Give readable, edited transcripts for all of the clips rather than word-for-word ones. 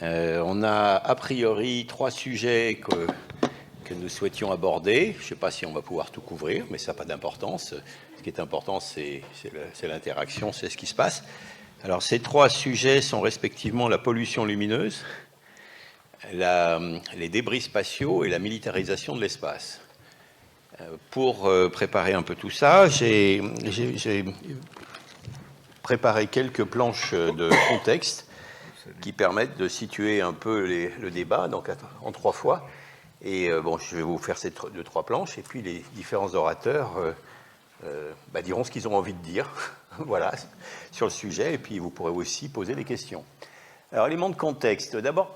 On a a priori 3 sujets que nous souhaitions aborder. Je ne sais pas si on va pouvoir tout couvrir, mais ça n'a pas d'importance. Ce qui est important, c'est l'interaction, c'est ce qui se passe. Alors, ces 3 sujets sont respectivement la pollution lumineuse, les débris spatiaux et la militarisation de l'espace. Pour préparer un peu tout ça, j'ai préparé quelques planches de contexte qui permettent de situer un peu le débat, donc en 3 fois. Et bon, je vais vous faire ces 2-3 planches, et puis les différents orateurs diront ce qu'ils ont envie de dire, voilà, sur le sujet, et puis vous pourrez aussi poser des questions. Alors, éléments de contexte. D'abord,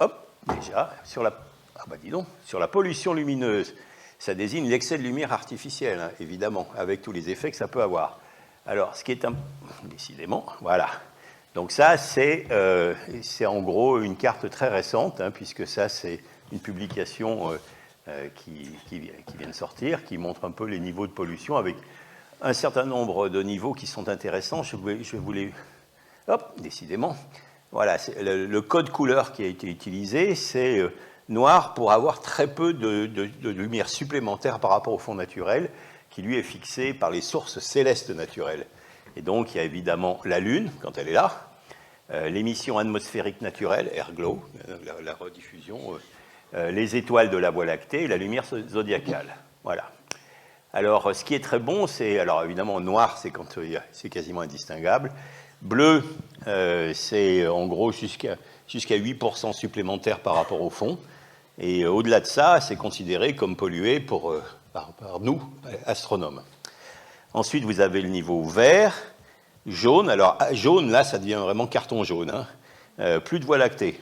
déjà, sur la pollution lumineuse, ça désigne l'excès de lumière artificielle, hein, évidemment, avec tous les effets que ça peut avoir. Alors, ce qui est décidément, voilà. Donc ça, c'est en gros une carte très récente, hein, puisque ça, c'est une publication qui vient de sortir, qui montre un peu les niveaux de pollution, avec un certain nombre de niveaux qui sont intéressants. Je voulais... décidément. Voilà, le code couleur qui a été utilisé, c'est noir pour avoir très peu de lumière supplémentaire par rapport au fond naturel, qui lui est fixé par les sources célestes naturelles. Et donc, il y a évidemment la Lune, quand elle est là, l'émission atmosphérique naturelle, airglow, la rediffusion, les étoiles de la Voie lactée et la lumière zodiacale. Voilà. Alors, ce qui est très bon, c'est, alors évidemment, noir, c'est quand c'est quasiment indistinguable. Bleu, c'est en gros jusqu'à 8% supplémentaire par rapport au fond. Et au-delà de ça, c'est considéré comme pollué par nous, astronomes. Ensuite, vous avez le niveau vert, jaune. Alors, jaune, là, ça devient vraiment carton jaune. Hein. Plus de Voie lactée.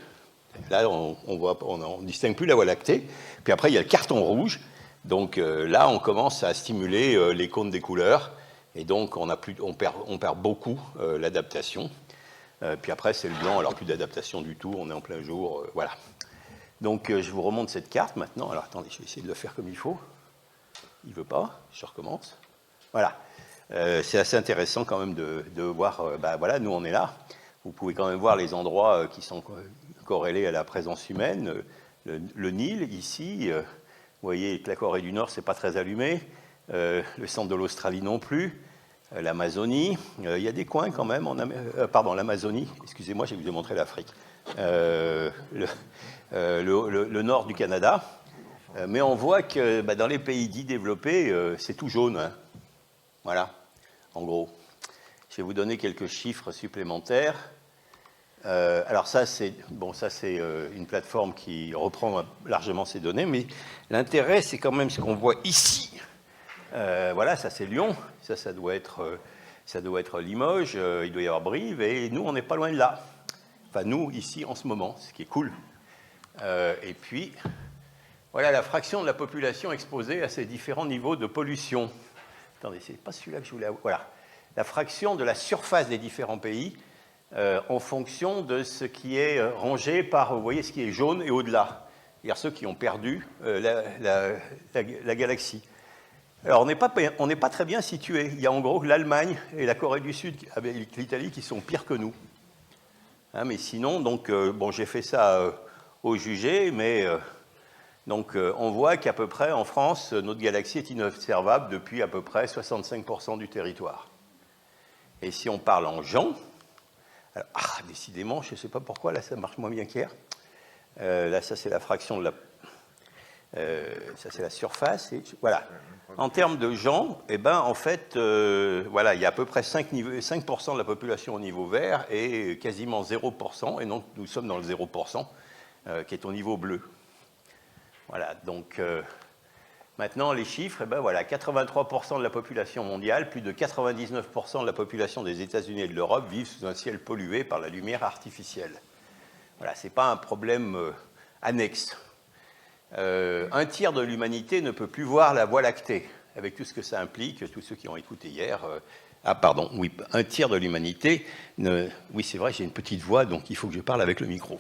Là, on ne distingue plus la Voie lactée. Puis après, il y a le carton rouge. Donc là, on commence à stimuler les cônes des couleurs. Et donc, on perd beaucoup l'adaptation. Puis après, c'est le blanc. Alors, plus d'adaptation du tout. On est en plein jour. Voilà. Donc, je vous remonte cette carte maintenant. Alors, attendez, je vais essayer de le faire comme il faut. Il ne veut pas. Je recommence. Voilà. C'est assez intéressant quand même de voir, voilà, nous on est là. Vous pouvez quand même voir les endroits qui sont corrélés à la présence humaine. Le Nil, ici, vous voyez que la Corée du Nord, c'est pas très allumé. Le centre de l'Australie non plus. L'Amazonie, il y a des coins quand même, l'Amazonie, excusez-moi, j'ai voulu montrer l'Afrique. Le nord du Canada. Mais on voit que dans les pays dits développés, c'est tout jaune. Hein. Voilà, en gros. Je vais vous donner quelques chiffres supplémentaires. Alors ça, c'est une plateforme qui reprend largement ces données, mais l'intérêt, c'est quand même ce qu'on voit ici. Voilà, ça c'est Lyon, ça doit être Limoges, il doit y avoir Brive, et nous, on n'est pas loin de là. Enfin, nous, ici, en ce moment, ce qui est cool. Et puis, voilà la fraction de la population exposée à ces différents niveaux de pollution. Attendez, c'est pas celui-là que je voulais avoir. Voilà. La fraction de la surface des différents pays en fonction de ce qui est rangé par, vous voyez, ce qui est jaune et au-delà. C'est-à-dire ceux qui ont perdu la galaxie. Alors, on n'est pas très bien situés. Il y a en gros l'Allemagne et la Corée du Sud avec l'Italie qui sont pires que nous. Hein, mais sinon, donc, j'ai fait ça au jugé, mais... Donc, on voit qu'à peu près, en France, notre galaxie est inobservable depuis à peu près 65% du territoire. Et si on parle en gens, alors, décidément, je ne sais pas pourquoi, là, ça marche moins bien qu'hier. Là, ça, c'est la fraction de la... ça, c'est la surface. Et, voilà. En termes de gens, en fait, voilà, il y a à peu près 5% de la population au niveau vert et quasiment 0%, et donc nous sommes dans le 0%, qui est au niveau bleu. Voilà, donc maintenant les chiffres, voilà, 83% de la population mondiale, plus de 99% de la population des États-Unis et de l'Europe vivent sous un ciel pollué par la lumière artificielle. Voilà, ce n'est pas un problème annexe. Un tiers de l'humanité ne peut plus voir la Voie lactée, avec tout ce que ça implique, tous ceux qui ont écouté hier. Un tiers de l'humanité. Oui, c'est vrai, j'ai une petite voix, donc il faut que je parle avec le micro.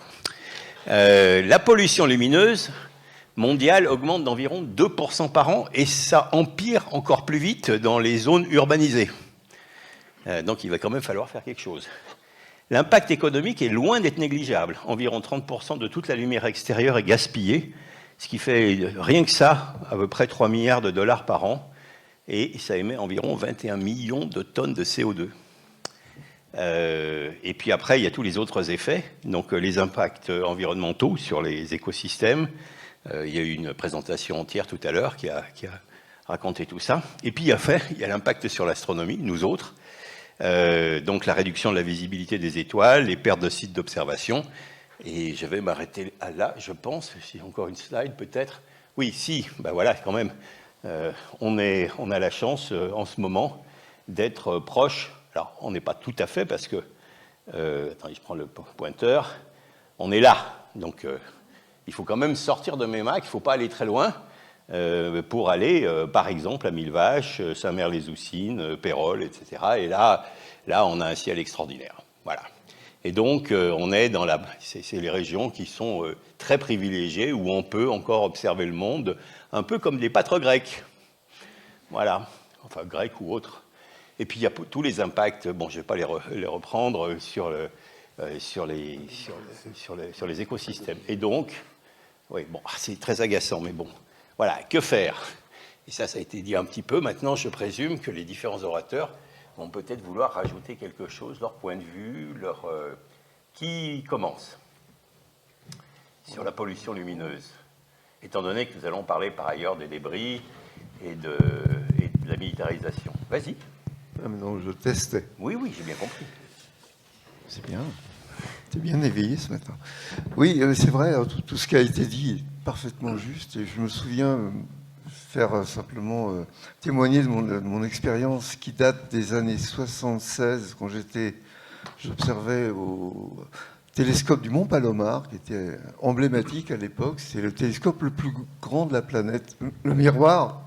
La pollution lumineuse mondiale augmente d'environ 2% par an et ça empire encore plus vite dans les zones urbanisées. Donc il va quand même falloir faire quelque chose. L'impact économique est loin d'être négligeable. Environ 30% de toute la lumière extérieure est gaspillée, ce qui fait rien que ça à peu près 3 milliards de dollars par an, et ça émet environ 21 millions de tonnes de CO2. Et puis après, il y a tous les autres effets, donc les impacts environnementaux sur les écosystèmes. Il y a eu une présentation entière tout à l'heure qui a raconté tout ça. Et puis il y a l'impact sur l'astronomie, nous autres. Donc la réduction de la visibilité des étoiles, les pertes de sites d'observation. Et je vais m'arrêter là, je pense. Si encore une slide, peut-être. Oui, si, ben voilà, quand même. On a la chance en ce moment d'être proche. Alors, on n'est pas tout à fait parce que, attendez, je prends le pointeur, on est là. Donc, il faut quand même sortir de Meymac, il ne faut pas aller très loin pour aller, par exemple, à Millevaches, Saint-Mère-les-Oussines, Pérols, etc. Et là, on a un ciel extraordinaire. Voilà. Et donc, on est dans c'est les régions qui sont très privilégiées, où on peut encore observer le monde, un peu comme les pâtres grecs. Voilà. Enfin, grecs ou autres. Et puis il y a tous les impacts, bon je ne vais pas les reprendre, sur les écosystèmes. Et donc, oui, bon, c'est très agaçant, mais bon, voilà, que faire? Et ça a été dit un petit peu. Maintenant, je présume que les différents orateurs vont peut-être vouloir rajouter quelque chose, leur point de vue, qui commence sur la pollution lumineuse, étant donné que nous allons parler par ailleurs des débris et de la militarisation. Vas-y. Ah, mais non, je testais. Oui, j'ai bien compris. C'est bien. T'es bien éveillé ce matin. Oui, c'est vrai, tout ce qui a été dit est parfaitement juste. Et je me souviens faire simplement témoigner de mon expérience qui date des années 76, quand j'observais au télescope du Mont Palomar, qui était emblématique à l'époque. C'est le télescope le plus grand de la planète. Le miroir,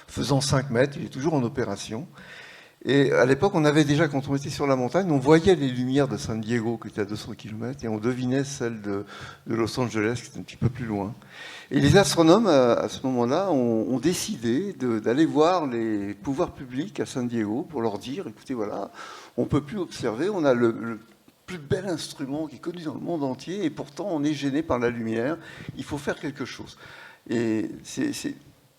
faisant 5 mètres, il est toujours en opération. Et à l'époque, on avait déjà, quand on était sur la montagne, on voyait les lumières de San Diego, qui était à 200 km, et on devinait celles de Los Angeles, qui était un petit peu plus loin. Et les astronomes, à ce moment-là, ont décidé d'aller voir les pouvoirs publics à San Diego pour leur dire, écoutez, voilà, on ne peut plus observer, on a le plus bel instrument qui est connu dans le monde entier, et pourtant on est gêné par la lumière, il faut faire quelque chose. Et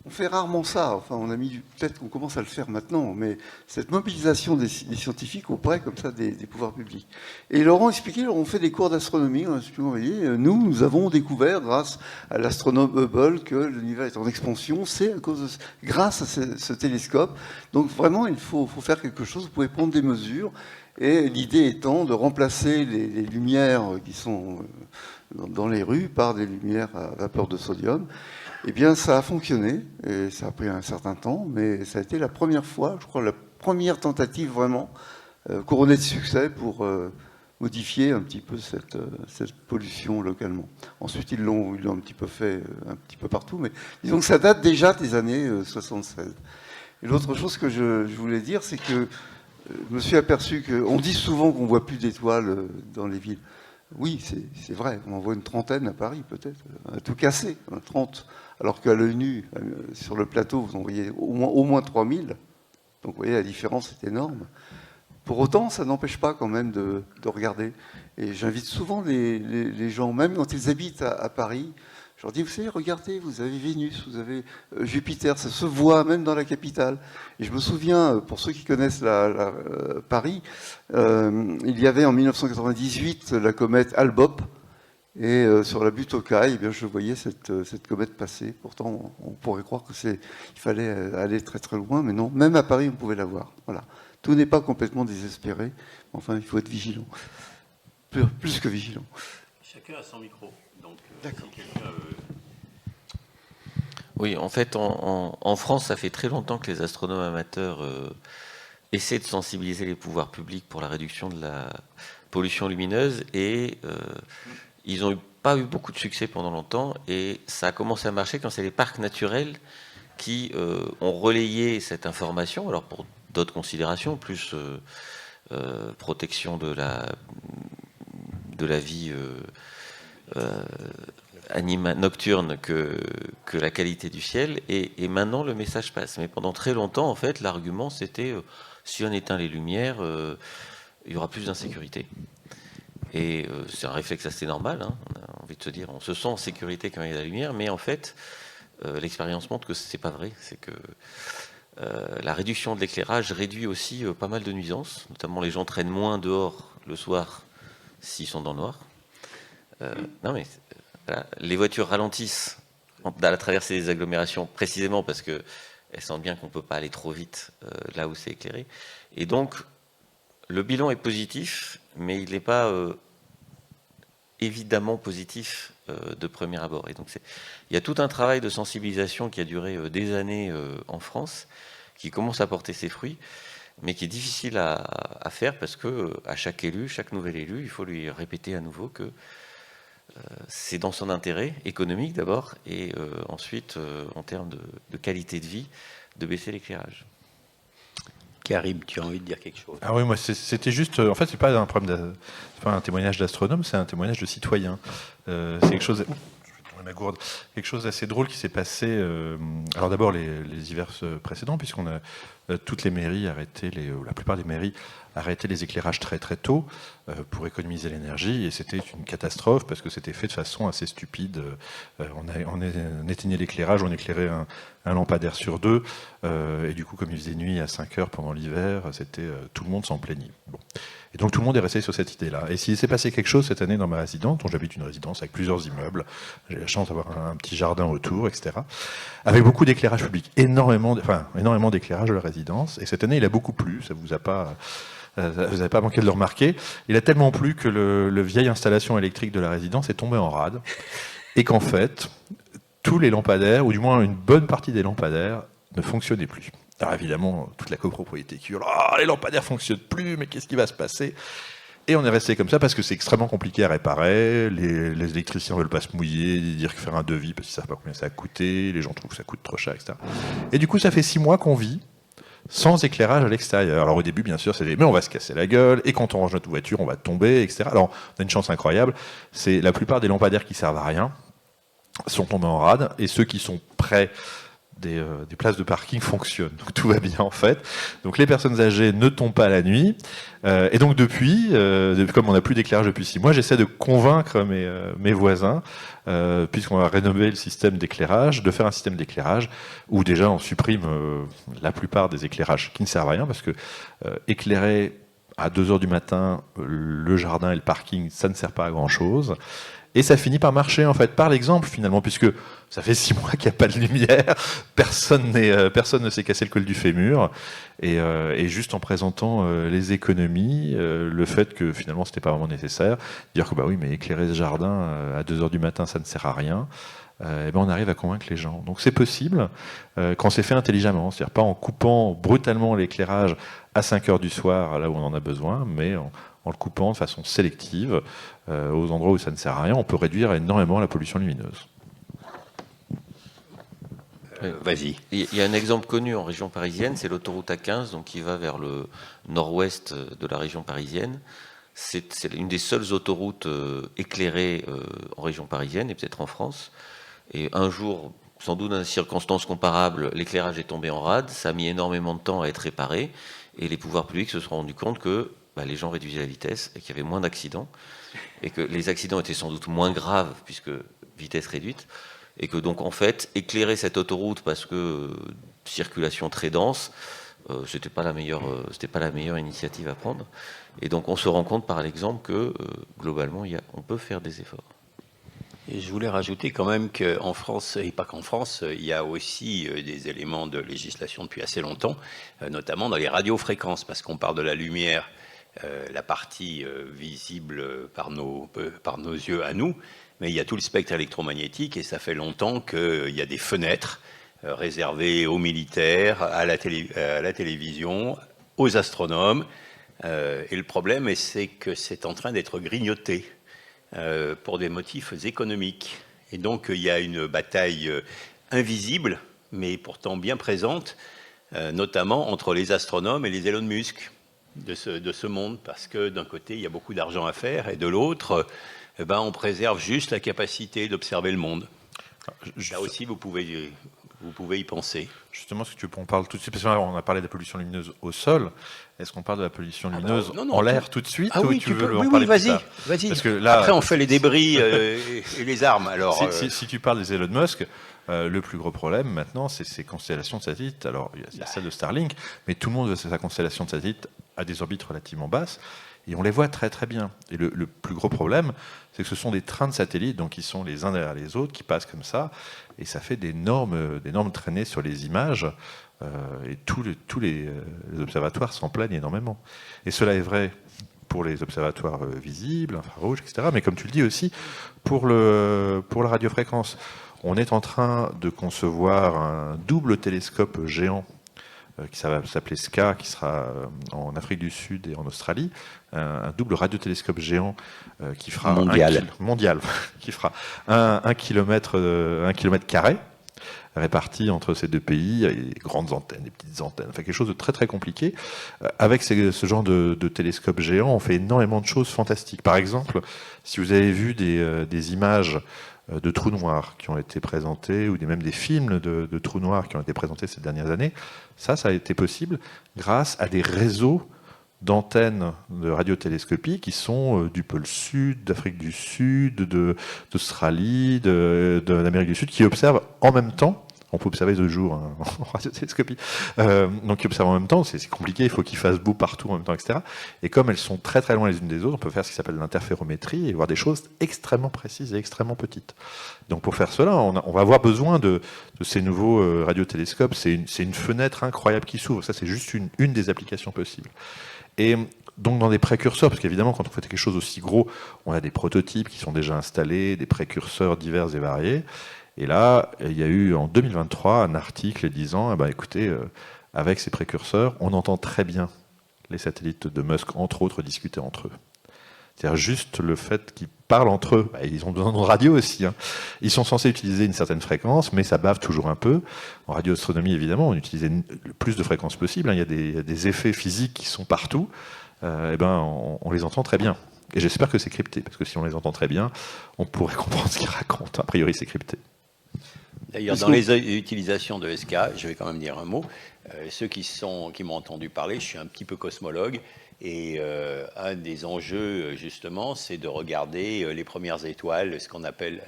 on fait rarement ça, enfin on a mis, peut-être qu'on commence à le faire maintenant, mais cette mobilisation des scientifiques auprès comme ça des pouvoirs publics. Et ils leur ont expliqué, ils leur ont fait des cours d'astronomie, on a expliqué, vous voyez, nous avons découvert grâce à l'astronome Hubble que l'univers est en expansion, c'est grâce à ce télescope. Donc vraiment il faut faire quelque chose, vous pouvez prendre des mesures, et l'idée étant de remplacer les lumières qui sont dans les rues par des lumières à vapeur de sodium. Eh bien, ça a fonctionné, et ça a pris un certain temps, mais ça a été la première fois, je crois, la première tentative vraiment couronnée de succès pour modifier un petit peu cette pollution localement. Ensuite, ils l'ont un petit peu fait un petit peu partout, mais disons que ça date déjà des années 76. Et l'autre chose que je voulais dire, c'est que je me suis aperçu qu'on dit souvent qu'on ne voit plus d'étoiles dans les villes. Oui, c'est vrai, on en voit une trentaine à Paris peut-être, à tout casser, 30. Alors qu'à l'œil nu, sur le plateau, vous en voyez au moins 3000. Donc vous voyez, la différence est énorme. Pour autant, ça n'empêche pas quand même de regarder. Et j'invite souvent les gens, même quand ils habitent à Paris, je leur dis, vous savez, regardez, vous avez Vénus, vous avez Jupiter, ça se voit même dans la capitale. Et je me souviens, pour ceux qui connaissent Paris, il y avait en 1998 la comète Hale-Bopp. Et sur la butte aux Cailles, eh bien, je voyais cette comète passer. Pourtant, on pourrait croire qu'il fallait aller très très loin, mais non. Même à Paris, on pouvait la voir. Voilà. Tout n'est pas complètement désespéré. Enfin, il faut être vigilant. Plus que vigilant. Chacun a son micro. Donc, d'accord. Si quelqu'un Oui, en fait, en France, ça fait très longtemps que les astronomes amateurs essaient de sensibiliser les pouvoirs publics pour la réduction de la pollution lumineuse et ils n'ont pas eu beaucoup de succès pendant longtemps et ça a commencé à marcher quand c'est les parcs naturels qui ont relayé cette information, alors pour d'autres considérations, plus protection de la vie nocturne que la qualité du ciel, et maintenant le message passe. Mais pendant très longtemps, en fait, l'argument c'était si on éteint les lumières, il y aura plus d'insécurité. Et c'est un réflexe assez normal, hein. On a envie de se dire, on se sent en sécurité quand il y a la lumière, mais en fait, l'expérience montre que c'est pas vrai. C'est que la réduction de l'éclairage réduit aussi pas mal de nuisances, notamment les gens traînent moins dehors le soir s'ils sont dans le noir. Non mais voilà. Les voitures ralentissent à la traversée des agglomérations précisément parce qu'elles sentent bien qu'on ne peut pas aller trop vite là où c'est éclairé. Et donc, le bilan est positif, mais il n'est pas évidemment positif de premier abord. Et donc, il y a tout un travail de sensibilisation qui a duré des années en France, qui commence à porter ses fruits, mais qui est difficile à faire parce que à chaque élu, chaque nouvel élu, il faut lui répéter à nouveau que c'est dans son intérêt économique d'abord, et ensuite, en termes de qualité de vie, de baisser l'éclairage. Karim, tu as envie de dire quelque chose? Ah oui, moi c'était juste, en fait c'est pas un problème, c'est pas un témoignage d'astronome, c'est un témoignage de citoyen. C'est quelque chose, je vais tourner ma gourde, quelque chose d'assez drôle qui s'est passé. Alors d'abord les hivers précédents, puisqu'on a toutes les mairies arrêté, la plupart des mairies arrêtaient les éclairages très très tôt pour économiser l'énergie, et c'était une catastrophe parce que c'était fait de façon assez stupide. On éteignait l'éclairage, on éclairait un lampadaire sur 2, et du coup comme il faisait nuit à 5 heures pendant l'hiver, tout le monde s'en plaignait. Bon. Et donc tout le monde est resté sur cette idée-là. Et s'il s'est passé quelque chose cette année dans ma résidence, dont j'habite une résidence avec plusieurs immeubles, j'ai la chance d'avoir un petit jardin autour, etc., avec beaucoup d'éclairage public, énormément d'éclairage de la résidence, et cette année il a beaucoup plu, ça vous a pas... Vous n'avez pas manqué de le remarquer. Il a tellement plu que le vieille installation électrique de la résidence est tombé en rade. Et qu'en fait, tous les lampadaires, ou du moins une bonne partie des lampadaires, ne fonctionnaient plus. Alors évidemment, toute la copropriété qui hurle « Ah, les lampadaires ne fonctionnent plus, mais qu'est-ce qui va se passer ?» Et on est resté comme ça parce que c'est extrêmement compliqué à réparer. Les électriciens ne veulent pas se mouiller, dire que faire un devis parce qu'ils ne savent pas combien ça a coûté. Les gens trouvent que ça coûte trop cher, etc. Et du coup, ça fait 6 mois qu'on vit sans éclairage à l'extérieur. Alors au début, bien sûr, c'est mais on va se casser la gueule, et quand on range notre voiture, on va tomber, etc. Alors on a une chance incroyable, c'est la plupart des lampadaires qui servent à rien sont tombés en rade, et ceux qui sont près des places de parking fonctionnent. Donc tout va bien en fait. Donc les personnes âgées ne tombent pas la nuit. Et donc depuis, comme on n'a plus d'éclairage depuis 6 mois, j'essaie de convaincre mes voisins, puisqu'on va rénover le système d'éclairage, de faire un système d'éclairage où déjà on supprime la plupart des éclairages qui ne servent à rien, parce que éclairer à 2 heures du matin le jardin et le parking, ça ne sert pas à grand chose. Et ça finit par marcher, en fait, par l'exemple, finalement, puisque ça fait 6 mois qu'il n'y a pas de lumière, personne ne s'est cassé le col du fémur, et juste en présentant les économies, le fait que finalement c'était pas vraiment nécessaire, dire que bah oui, mais éclairer ce jardin à 2 heures du matin, ça ne sert à rien, et ben on arrive à convaincre les gens. Donc c'est possible quand c'est fait intelligemment, c'est-à-dire pas en coupant brutalement l'éclairage à 5 heures du soir, là où on en a besoin, mais en le coupant de façon sélective aux endroits où ça ne sert à rien, on peut réduire énormément la pollution lumineuse. Vas-y. Il y a un exemple connu en région parisienne, c'est l'autoroute A15, donc qui va vers le nord-ouest de la région parisienne. C'est une des seules autoroutes éclairées en région parisienne et peut-être en France. Et un jour, sans doute dans des circonstances comparables, l'éclairage est tombé en rade, ça a mis énormément de temps à être réparé, et les pouvoirs publics se sont rendus compte que les gens réduisaient la vitesse et qu'il y avait moins d'accidents, et que les accidents étaient sans doute moins graves puisque vitesse réduite, et que donc en fait éclairer cette autoroute parce que circulation très dense, c'était pas la meilleure initiative à prendre. Et donc on se rend compte par l'exemple que globalement on peut faire des efforts. Et je voulais rajouter quand même qu'en France, et pas qu'en France, il y a aussi des éléments de législation depuis assez longtemps, notamment dans les radiofréquences, parce qu'on parle de la lumière, la partie visible par nos yeux à nous, mais il y a tout le spectre électromagnétique, et ça fait longtemps qu'il y a des fenêtres réservées aux militaires, à la télévision, aux astronomes, et le problème, c'est que c'est en train d'être grignoté pour des motifs économiques. Et donc il y a une bataille invisible, mais pourtant bien présente, notamment entre les astronomes et les Elon Musk de ce monde, parce que d'un côté il y a beaucoup d'argent à faire, et de l'autre on préserve juste la capacité d'observer le monde. Là aussi vous pouvez vous pouvez y penser. Justement, si tu on parle tout de suite, parce qu'on a parlé de la pollution lumineuse au sol. Est-ce qu'on parle de la pollution lumineuse en l'air tout de suite, ou oui, tu veux peux, en oui, parler plus vas-y, tard? vas-y. Parce que là, après, on fait les débris et les armes. Alors, si tu parles des Elon Musk, le plus gros problème maintenant, c'est ces constellations de satellites. Alors, il y a celle de Starlink, mais tout le monde veut sa constellation de satellites à des orbites relativement basses. Et on les voit très très bien. Et le plus gros problème, c'est que ce sont des trains de satellites, donc qui sont les uns derrière les autres, qui passent comme ça, et ça fait d'énormes traînées sur les images, et tous les observatoires s'en plaignent énormément. Et cela est vrai pour les observatoires visibles, infrarouges, etc., mais comme tu le dis aussi, pour la radiofréquence. On est en train de concevoir un double télescope géant qui va s'appeler SCA, qui sera en Afrique du Sud et en Australie, un double radiotélescope géant qui fera mondial, qui fera un kilomètre carré, réparti entre ces deux pays, avec des grandes antennes, des petites antennes, enfin quelque chose de très très compliqué. Avec ce genre de télescope géant, on fait énormément de choses fantastiques. Par exemple, si vous avez vu des images de trous noirs qui ont été présentés, ou même des films de trous noirs qui ont été présentés ces dernières années, ça a été possible grâce à des réseaux d'antennes de radiotélescopie qui sont du pôle Sud, d'Afrique du Sud, d'Australie, d'Amérique du Sud, qui observent en même temps. On peut observer de jour en radiotélescopie. Donc ils observent en même temps, c'est compliqué, il faut qu'ils fassent beau partout en même temps, etc. Et comme elles sont très très loin les unes des autres, on peut faire ce qui s'appelle l'interférométrie et voir des choses extrêmement précises et extrêmement petites. Donc pour faire cela, on va avoir besoin de ces nouveaux radiotélescopes. C'est une fenêtre incroyable qui s'ouvre. Ça, c'est juste une des applications possibles. Et donc dans des précurseurs, parce qu'évidemment quand on fait quelque chose aussi gros, on a des prototypes qui sont déjà installés, des précurseurs divers et variés. Et là, il y a eu en 2023 un article disant, écoutez, avec ces précurseurs, on entend très bien les satellites de Musk, entre autres, discuter entre eux. C'est-à-dire juste le fait qu'ils parlent entre eux. Ils ont besoin de radio aussi. Ils sont censés utiliser une certaine fréquence, mais ça bave toujours un peu. En radioastronomie, évidemment, on utilise le plus de fréquences possible. Il y a des effets physiques qui sont partout. On les entend très bien. Et j'espère que c'est crypté, parce que si on les entend très bien, on pourrait comprendre ce qu'ils racontent. A priori, c'est crypté. D'ailleurs, dans les utilisations de SK, je vais quand même dire un mot. Ceux qui m'ont entendu parler, je suis un petit peu cosmologue, et un des enjeux, justement, c'est de regarder les premières étoiles, ce qu'on appelle,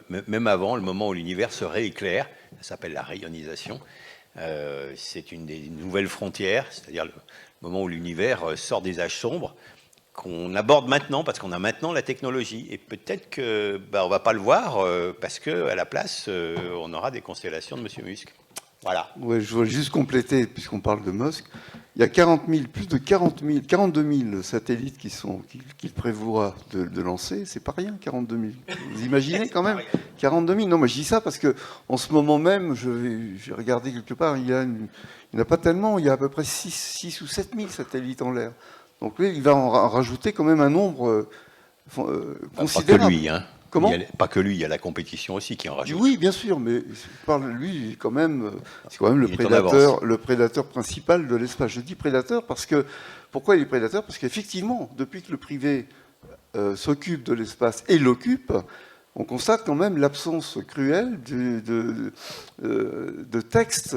même avant, le moment où l'univers se rééclaire, ça s'appelle la rayonisation. C'est une des nouvelles frontières, c'est-à-dire le moment où l'univers sort des âges sombres, qu'on aborde maintenant, parce qu'on a maintenant la technologie. Et peut-être qu'on ne va pas le voir, parce qu'à la place, on aura des constellations de M. Musk. Voilà. Ouais, je voulais juste compléter, puisqu'on parle de Musk. Il y a plus de 42 000 satellites qu'il prévoit de lancer. C'est pas rien, 42 000. Vous imaginez quand même 42 000. Non, moi je dis ça parce que en ce moment même, j'ai regardé quelque part, il n'y en a pas tellement. Il y a à peu près 6 ou 7 000 satellites en l'air. Donc lui, il va en rajouter quand même un nombre considérable. Pas que lui, hein. Comment ? Pas que lui, il y a la compétition aussi qui en rajoute. Oui, bien sûr, mais lui, c'est quand même le prédateur principal de l'espace. Je dis prédateur parce que pourquoi il est prédateur ? Parce qu'effectivement, depuis que le privé s'occupe de l'espace et l'occupe, on constate quand même l'absence cruelle de textes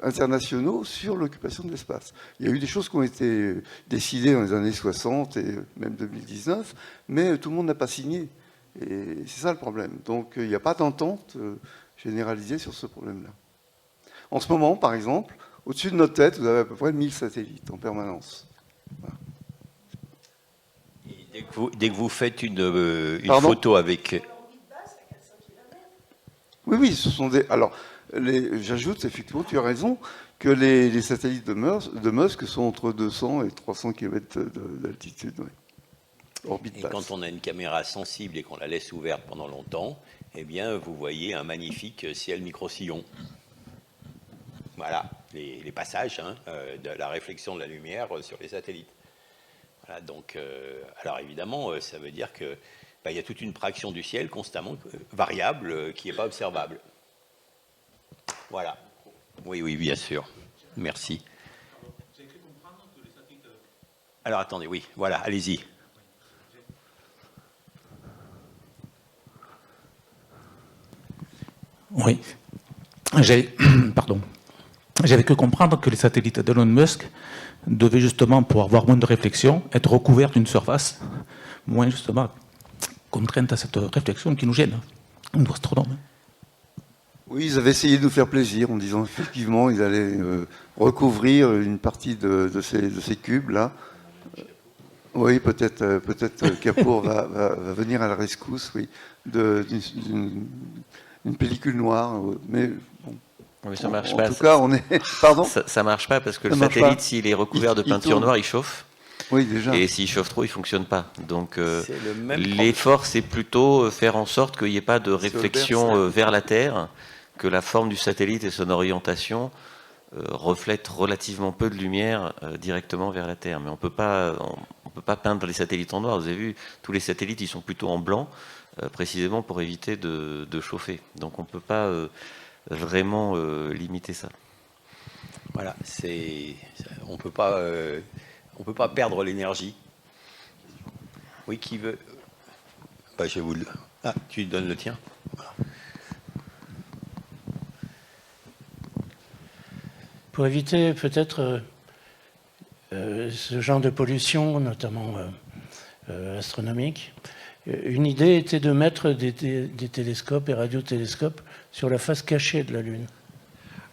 internationaux sur l'occupation de l'espace. Il y a eu des choses qui ont été décidées dans les années 60 et même 2019, mais tout le monde n'a pas signé. Et c'est ça le problème. Donc il n'y a pas d'entente généralisée sur ce problème-là. En ce moment, par exemple, au-dessus de notre tête, vous avez à peu près 1000 satellites en permanence. Voilà. Et dès que vous faites une photo avec... Oui, ce sont des... Alors, j'ajoute, effectivement, tu as raison, que les satellites de Musk sont entre 200 et 300 km d'altitude. Oui. Et quand on a une caméra sensible et qu'on la laisse ouverte pendant longtemps, eh bien, vous voyez un magnifique ciel micro-sillon. Voilà, les passages de la réflexion de la lumière sur les satellites. Voilà, donc, alors évidemment, ça veut dire que il y a toute une fraction du ciel constamment variable qui n'est pas observable. Voilà. Oui, bien sûr. Merci. Alors attendez, oui, voilà, allez-y. Oui. J'avais que comprendre que les satellites d'Elon Musk devaient justement, pour avoir moins de réflexion, être recouverts d'une surface moins justement contrainte à cette réflexion qui nous gêne, nous astronomes. Oui, ils avaient essayé de nous faire plaisir en disant effectivement ils allaient recouvrir une partie de ces cubes-là. Oui, peut-être Kapoor va venir à la rescousse, oui, d'une pellicule noire. Mais bon, Mais ça marche en pas. tout cas, on est... Pardon ? Ça marche pas parce que Ça le marche satellite, pas. s'il est recouvert de Il peinture tourne. noire, il chauffe. Oui, déjà. Et s'il chauffe trop, il fonctionne pas. Donc C'est le même l'effort, c'est plutôt faire en sorte qu'il n'y ait pas de réflexion vers la Terre, que la forme du satellite et son orientation reflètent relativement peu de lumière directement vers la Terre. Mais on peut pas peindre les satellites en noir. Vous avez vu, tous les satellites, ils sont plutôt en blanc, précisément pour éviter de chauffer. Donc on peut pas vraiment limiter ça. Voilà, on peut pas perdre l'énergie. Oui, qui veut? Bah, je vais vous le... Ah, tu donnes le tien. Voilà. Pour éviter peut-être ce genre de pollution, notamment astronomique, une idée était de mettre des télescopes et radiotélescopes sur la face cachée de la Lune.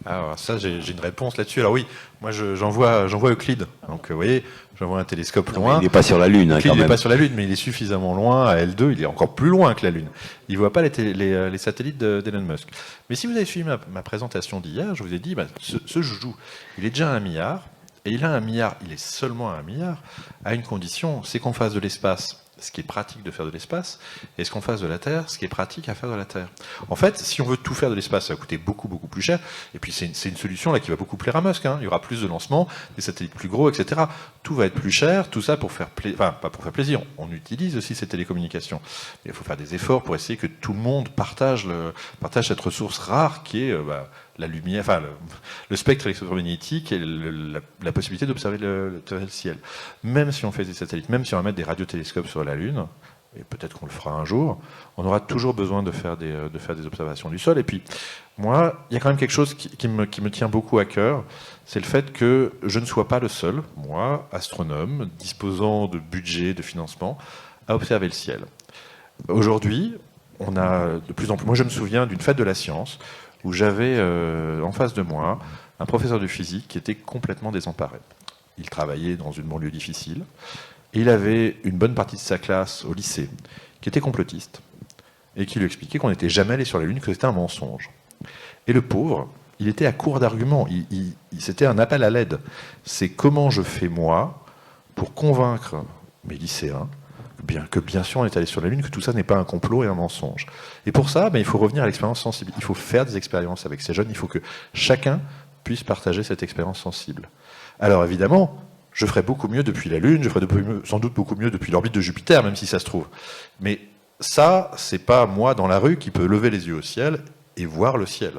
Alors ça, j'ai une réponse là-dessus. Alors oui, moi j'envoie Euclide. Donc vous voyez, j'envoie un télescope loin. Il n'est pas sur la Lune, hein, Euclide quand n'est même. pas sur la Lune, mais il est suffisamment loin à L2. Il est encore plus loin que la Lune. Il ne voit pas les satellites d'Elon Musk. Mais si vous avez suivi ma présentation d'hier, je vous ai dit, ce joujou, il est déjà à 1 milliard. Et il a 1 milliard, il est seulement à 1 milliard, à une condition, c'est qu'on fasse de l'espace, ce qui est pratique de faire de l'espace, et ce qu'on fasse de la Terre, ce qui est pratique à faire de la Terre. En fait, si on veut tout faire de l'espace, ça va coûter beaucoup, beaucoup plus cher, et puis c'est une solution là qui va beaucoup plaire à Musk, hein. Il y aura plus de lancements, des satellites plus gros, etc. Tout va être plus cher, tout ça pour faire plaisir, enfin, pas pour faire plaisir, on utilise aussi ces télécommunications. Mais il faut faire des efforts pour essayer que tout le monde partage cette ressource rare qui est la lumière, enfin le spectre électromagnétique et la possibilité d'observer le ciel. Même si on fait des satellites, même si on va mettre des radiotélescopes sur la Lune, et peut-être qu'on le fera un jour, on aura toujours besoin de faire des observations du sol. Et puis, moi, il y a quand même quelque chose qui me tient beaucoup à cœur, c'est le fait que je ne sois pas le seul, moi, astronome, disposant de budget, de financement, à observer le ciel. Aujourd'hui, on a de plus en plus... Moi, je me souviens d'une fête de la science où j'avais en face de moi un professeur de physique qui était complètement désemparé. Il travaillait dans une banlieue difficile, et il avait une bonne partie de sa classe au lycée qui était complotiste, et qui lui expliquait qu'on n'était jamais allé sur la Lune, que c'était un mensonge. Et le pauvre, il était à court d'arguments, c'était un appel à l'aide. C'est comment je fais moi pour convaincre mes lycéens que bien sûr on est allé sur la Lune, que tout ça n'est pas un complot et un mensonge. Et pour ça, il faut revenir à l'expérience sensible. Il faut faire des expériences avec ces jeunes, il faut que chacun puisse partager cette expérience sensible. Alors évidemment, je ferai beaucoup mieux depuis la Lune, je ferai sans doute beaucoup mieux depuis l'orbite de Jupiter, même si ça se trouve. Mais ça, c'est pas moi dans la rue qui peut lever les yeux au ciel et voir le ciel.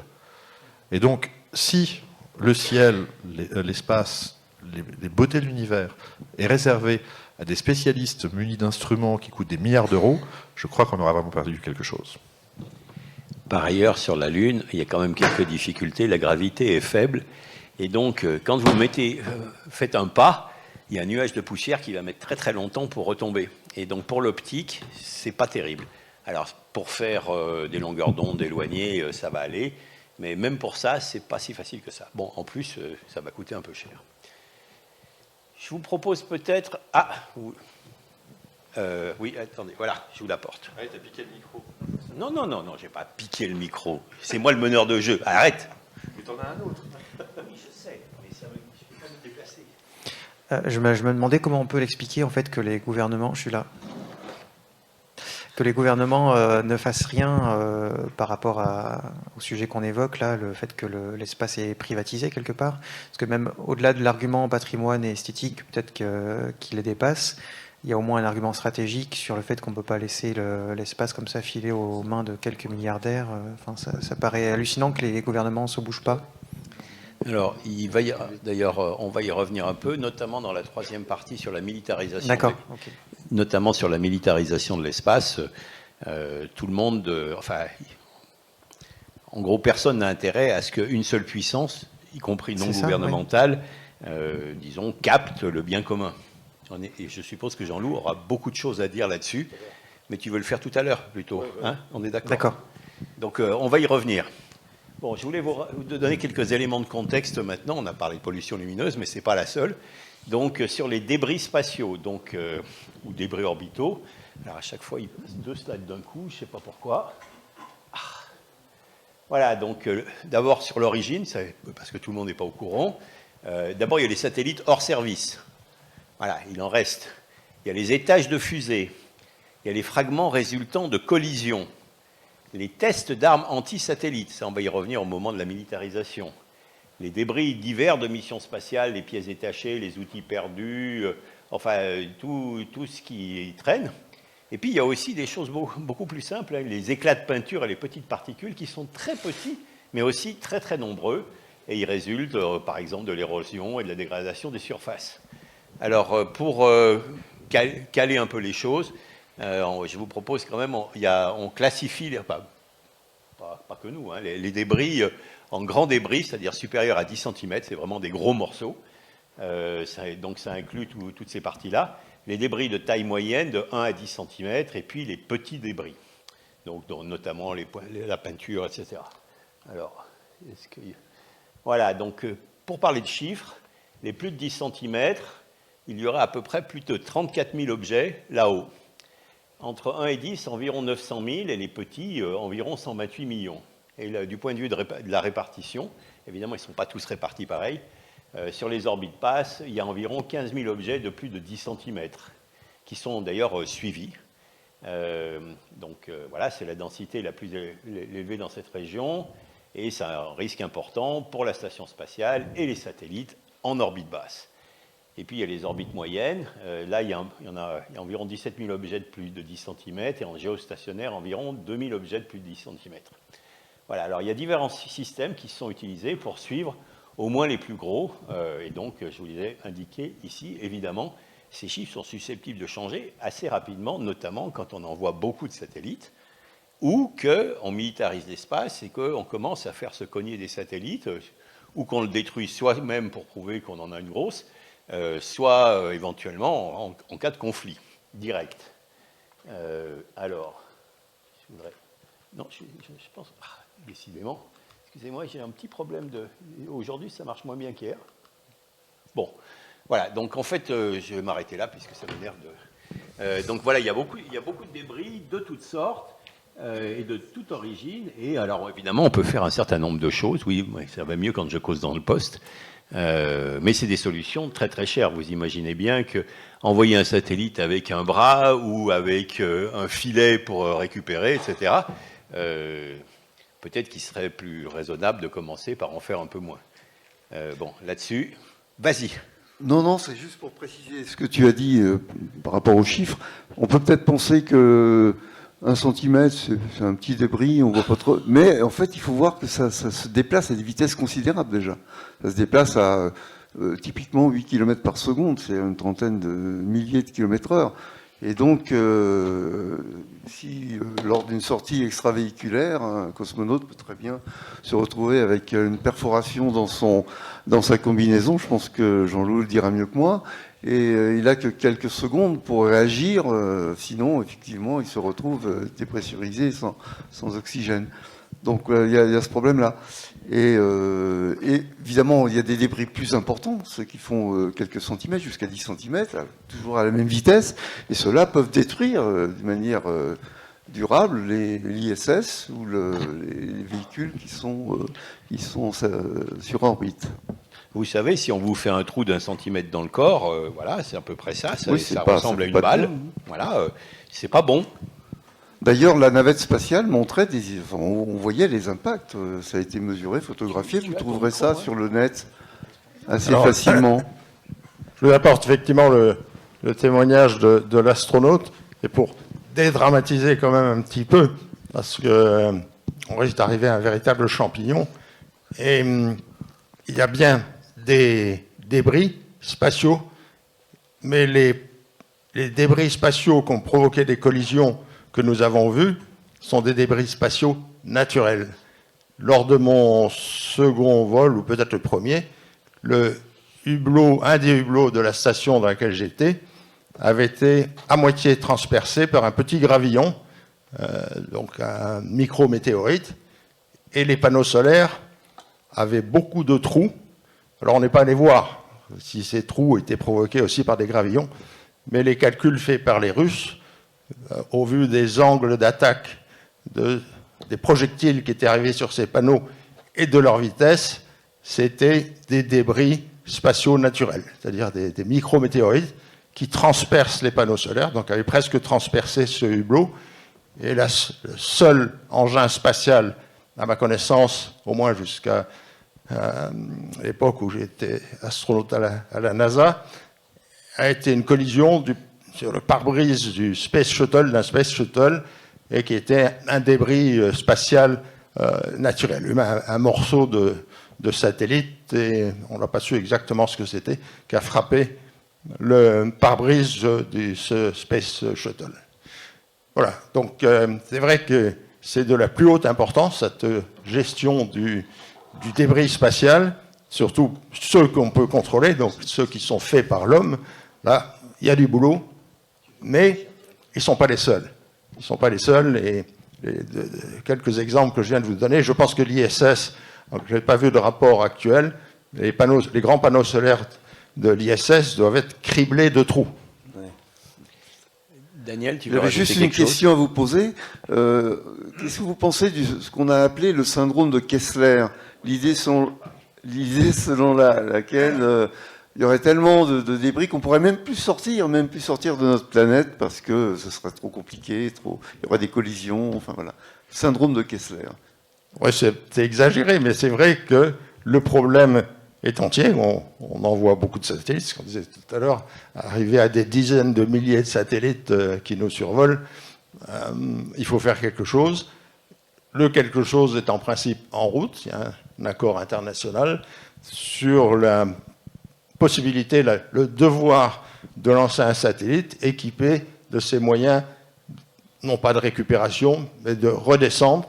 Et donc, si le ciel, l'espace, les beautés de l'univers est réservé à des spécialistes munis d'instruments qui coûtent des milliards d'euros, je crois qu'on aura vraiment perdu quelque chose. Par ailleurs, sur la Lune, il y a quand même quelques difficultés. La gravité est faible. Et donc, quand vous faites un pas, il y a un nuage de poussière qui va mettre très très longtemps pour retomber. Et donc, pour l'optique, c'est pas terrible. Alors, pour faire des longueurs d'onde éloignées, ça va aller. Mais même pour ça, c'est pas si facile que ça. Bon, en plus, ça va coûter un peu cher. Je vous propose peut-être... oui, attendez, voilà, je vous l'apporte. Ah, t'as piqué le micro. Non, j'ai pas piqué le micro. C'est moi le meneur de jeu. Arrête. Mais t'en as un autre. Oui, je sais, mais je ne peux pas me déplacer. Je me demandais comment on peut l'expliquer, en fait, que les gouvernements... Je suis là. Que les gouvernements ne fassent rien par rapport au sujet qu'on évoque, là, le fait que l'espace est privatisé quelque part. Parce que même au-delà de l'argument patrimoine et esthétique, peut-être qu'il les dépasse, il y a au moins un argument stratégique sur le fait qu'on ne peut pas laisser l'espace comme ça filer aux mains de quelques milliardaires. Enfin, ça paraît hallucinant que les gouvernements ne se bougent pas. Alors, d'ailleurs, on va y revenir un peu, notamment dans la troisième partie sur la militarisation. D'accord. Okay. Notamment sur la militarisation de l'espace. Tout le monde, En gros, personne n'a intérêt à ce qu'une seule puissance, y compris non C'est ça, gouvernementale, disons, capte le bien commun. Et je suppose que Jean-Loup aura beaucoup de choses à dire là-dessus, mais tu veux le faire tout à l'heure plutôt, hein? On est d'accord? D'accord. Donc on va y revenir. Bon, je voulais vous donner quelques éléments de contexte maintenant. On a parlé de pollution lumineuse, mais ce n'est pas la seule. Donc sur les débris spatiaux, donc, ou débris orbitaux. Alors à chaque fois, il passe 2 slides d'un coup, je ne sais pas pourquoi. Voilà, donc d'abord sur l'origine, parce que tout le monde n'est pas au courant. D'abord, il y a les satellites hors service. Voilà, il en reste. Il y a les étages de fusée. Il y a les fragments résultant de collisions. Les tests d'armes anti-satellites, ça on va y revenir au moment de la militarisation. Les débris divers de missions spatiales, les pièces détachées, les outils perdus, tout ce qui traîne. Et puis il y a aussi des choses beaucoup plus simples, hein, les éclats de peinture et les petites particules qui sont très petits, mais aussi très très nombreux. Et ils résultent par exemple de l'érosion et de la dégradation des surfaces. Alors pour caler un peu les choses, je vous propose quand même, on classifie, pas que nous, hein, les débris en grands débris, c'est-à-dire supérieurs à 10 cm, c'est vraiment des gros morceaux. Donc ça inclut toutes ces parties-là. Les débris de taille moyenne, de 1 à 10 cm, et puis les petits débris, donc notamment la peinture, etc. Alors, voilà, donc pour parler de chiffres, les plus de 10 cm, il y aura à peu près plus de 34 000 objets là-haut. Entre 1 et 10, environ 900 000, et les petits, environ 128 millions. Et là, du point de vue de la répartition, évidemment, ils ne sont pas tous répartis pareil. Sur les orbites basses, il y a environ 15 000 objets de plus de 10 cm, qui sont d'ailleurs suivis. Voilà, c'est la densité la plus élevée dans cette région, et c'est un risque important pour la station spatiale et les satellites en orbite basse. Et puis il y a les orbites moyennes. Là, il y a environ 17 000 objets de plus de 10 cm, et en géostationnaire, environ 2 000 objets de plus de 10 cm. Voilà, alors il y a différents systèmes qui sont utilisés pour suivre au moins les plus gros. Et donc, je vous les ai indiqués ici. Évidemment, ces chiffres sont susceptibles de changer assez rapidement, notamment quand on envoie beaucoup de satellites, ou qu'on militarise l'espace et qu'on commence à faire se cogner des satellites, ou qu'on le détruit soi-même pour prouver qu'on en a une grosse, soit éventuellement en cas de conflit direct. Alors, je voudrais... Non, je pense... décidément, excusez-moi, j'ai un petit problème de... Aujourd'hui, ça marche moins bien qu'hier. Bon, voilà, donc en fait, je vais m'arrêter là, puisque ça m'énerve de... donc voilà, il y a beaucoup de débris de toutes sortes, et de toute origine, et alors évidemment, on peut faire un certain nombre de choses. Oui, ça va mieux quand je cause dans le poste. Mais c'est des solutions très très chères. Vous imaginez bien que envoyer un satellite avec un bras ou avec un filet pour récupérer, etc., peut-être qu'il serait plus raisonnable de commencer par en faire un peu moins. Bon, là-dessus, vas-y. Non, c'est juste pour préciser ce que tu as dit par rapport aux chiffres. On peut peut-être penser que 1 cm, c'est un petit débris, on voit pas trop. Mais en fait, il faut voir que ça se déplace à des vitesses considérables déjà. Ça se déplace à typiquement 8 km par seconde, c'est une trentaine de milliers de km/h. Et donc, si lors d'une sortie extravéhiculaire, un cosmonaute peut très bien se retrouver avec une perforation dans sa combinaison, je pense que Jean-Loup le dira mieux que moi, et il n'a que quelques secondes pour réagir, sinon, effectivement, il se retrouve dépressurisé, sans oxygène. Donc, il y a ce problème-là. Et évidemment, il y a des débris plus importants, ceux qui font quelques centimètres, jusqu'à 10 cm, toujours à la même vitesse, et ceux-là peuvent détruire de manière durable l'ISS ou les véhicules qui sont sur orbite. Vous savez, si on vous fait un trou d'1 centimètre dans le corps, voilà, c'est à peu près ça. Oui, ça ressemble à une balle. Voilà, c'est pas bon. D'ailleurs, la navette spatiale montrait on voyait les impacts. Ça a été mesuré, photographié. Vous trouverez ça sur le net assez facilement. Je vous apporte effectivement le témoignage de l'astronaute, et pour dédramatiser quand même un petit peu, parce qu'on risque d'arriver à un véritable champignon. Et il y a bien des débris spatiaux, mais les débris spatiaux qui ont provoqué des collisions que nous avons vus sont des débris spatiaux naturels. lors de mon second vol, ou peut-être le premier, un des hublots de la station dans laquelle j'étais avait été à moitié transpercé par un petit gravillon, donc un micrométéorite, et les panneaux solaires avaient beaucoup de trous. Alors on n'est pas allé voir si ces trous étaient provoqués aussi par des gravillons, mais les calculs faits par les Russes, au vu des angles d'attaque des projectiles qui étaient arrivés sur ces panneaux et de leur vitesse, c'était des débris spatiaux naturels, c'est-à-dire des micrométéorites qui transpercent les panneaux solaires, donc avaient presque transpercé ce hublot. Et le seul engin spatial, à ma connaissance, au moins jusqu'à l'époque où j'étais astronaute à la NASA, a été une collision sur le pare-brise d'un Space Shuttle, et qui était un débris spatial naturel, un morceau de satellite, et on n'a pas su exactement ce que c'était, qui a frappé le pare-brise du Space Shuttle. Voilà, donc c'est vrai que c'est de la plus haute importance, cette gestion du débris spatial, surtout ceux qu'on peut contrôler, donc ceux qui sont faits par l'homme. Là, il y a du boulot, mais ils ne sont pas les seuls. Ils ne sont pas les seuls, et quelques exemples que je viens de vous donner, je pense que l'ISS, je n'ai pas vu de rapport actuel, les grands panneaux solaires de l'ISS doivent être criblés de trous. Daniel, tu veux J'avais rajouter juste une quelque chose ? question à vous poser. Qu'est-ce que vous pensez de ce qu'on a appelé le syndrome de Kessler? L'idée selon laquelle il y aurait tellement de débris qu'on pourrait même plus sortir de notre planète parce que ce serait trop compliqué, il y aurait des collisions, enfin voilà. Syndrome de Kessler. Oui, c'est exagéré, mais c'est vrai que le problème est entier. On envoie beaucoup de satellites, ce qu'on disait tout à l'heure, arriver à des dizaines de milliers de satellites qui nous survolent. Il faut faire quelque chose. Le quelque chose est en principe en route. Il y a un accord international sur la possibilité, le devoir de lancer un satellite équipé de ces moyens, non pas de récupération, mais de redescendre.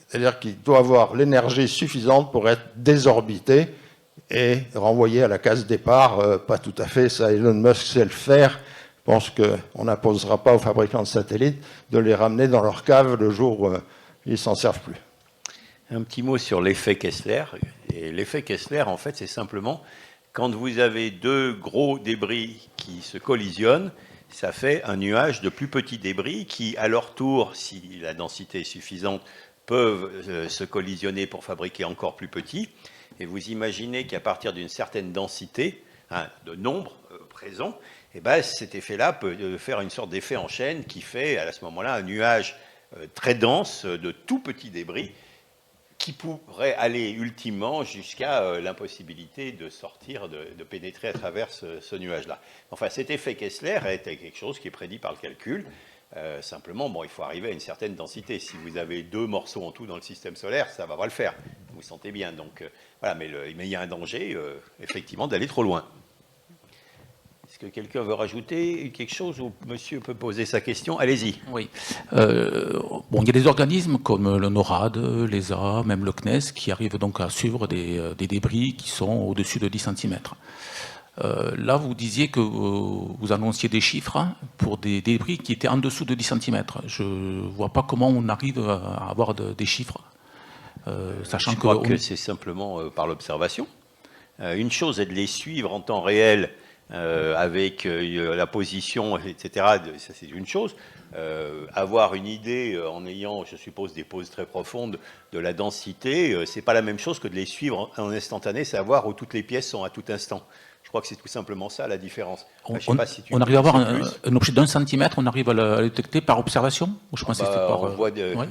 C'est-à-dire qu'il doit avoir l'énergie suffisante pour être désorbité et renvoyé à la case départ. Pas tout à fait, ça Elon Musk sait le faire. Je pense qu'on n'imposera pas aux fabricants de satellites de les ramener dans leur cave le jour où ils ne s'en servent plus. Un petit mot sur l'effet Kessler. Et l'effet Kessler, en fait, c'est simplement quand vous avez deux gros débris qui se collisionnent, ça fait un nuage de plus petits débris qui, à leur tour, si la densité est suffisante, peuvent se collisionner pour fabriquer encore plus petits. Et vous imaginez qu'à partir d'une certaine densité, de nombre présent, et ben cet effet-là peut faire une sorte d'effet en chaîne qui fait à ce moment-là un nuage très dense de tout petits débris qui pourrait aller ultimement jusqu'à l'impossibilité de sortir, de pénétrer à travers ce nuage-là. Enfin, cet effet Kessler est quelque chose qui est prédit par le calcul. Simplement, il faut arriver à une certaine densité. Si vous avez deux morceaux en tout dans le système solaire, ça ne va pas le faire. Vous sentez bien. Donc, voilà, mais il y a un danger, effectivement, d'aller trop loin. Est-ce que quelqu'un veut rajouter quelque chose ou monsieur peut poser sa question? Allez-y. Oui. Il y a des organismes comme le NORAD, l'ESA, même le CNES, qui arrivent donc à suivre des débris qui sont au-dessus de 10 cm. Là, vous disiez que vous annonciez des chiffres pour des débris qui étaient en dessous de 10 cm. Je ne vois pas comment on arrive à avoir des chiffres, sachant Je crois que c'est simplement par l'observation. Une chose est de les suivre en temps réel avec la position, etc. Ça, c'est une chose. Avoir une idée en ayant, je suppose, des poses très profondes de la densité, c'est pas la même chose que de les suivre en instantané, savoir où toutes les pièces sont à tout instant. Je crois que c'est tout simplement ça la différence. Enfin, on arrive à avoir un objet d'1 centimètre, on arrive à le détecter par observation? Je pense que c'est par. On voit ouais.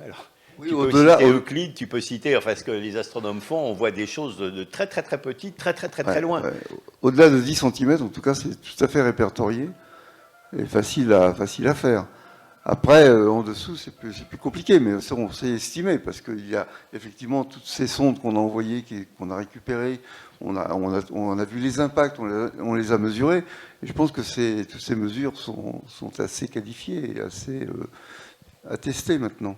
Alors, Oui, tu peux citer Euclide, tu peux citer, enfin, ce que les astronomes font, on voit des choses de très très très petites, très loin. Ouais. Au-delà de 10 cm, en tout cas, c'est tout à fait répertorié et facile à faire. Après, en dessous, c'est plus compliqué, mais ça, on sait estimer, parce qu'il y a effectivement toutes ces sondes qu'on a envoyées, qu'on a récupérées, on a vu les impacts, on les a mesurés, et je pense que toutes ces mesures sont assez qualifiées et assez attestées maintenant.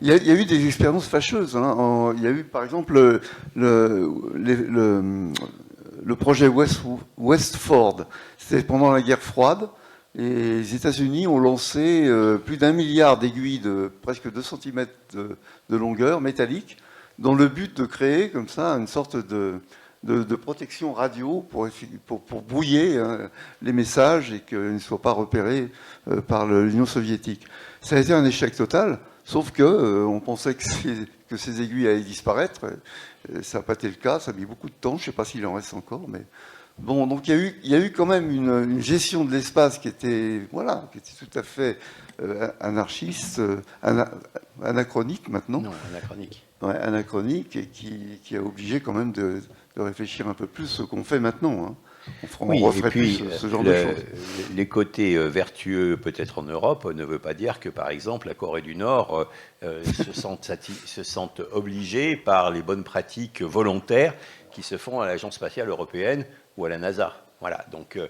Il y a eu des expériences fâcheuses. Hein. Il y a eu, par exemple, le projet Westford. C'était pendant la guerre froide. Et les États-Unis ont lancé plus d'1 milliard d'aiguilles de presque 2 cm de longueur métallique, dans le but de créer comme ça une sorte de protection radio pour brouiller les messages et qu'ils ne soient pas repérés par l'Union soviétique. Ça a été un échec total, sauf que on pensait que ces aiguilles allaient disparaître. Ça n'a pas été le cas, ça a mis beaucoup de temps. Je ne sais pas s'il en reste encore, mais bon. Donc il y a eu quand même une gestion de l'espace qui était tout à fait anarchiste, anachronique maintenant. Non, anachronique. Ouais, anachronique et qui a obligé quand même de réfléchir un peu plus ce qu'on fait maintenant. Hein. On referait plus ce genre de choses. Les côtés vertueux, peut-être en Europe, ne veut pas dire que, par exemple, la Corée du Nord se sentent obligés par les bonnes pratiques volontaires qui se font à l'Agence spatiale européenne ou à la NASA. Voilà, donc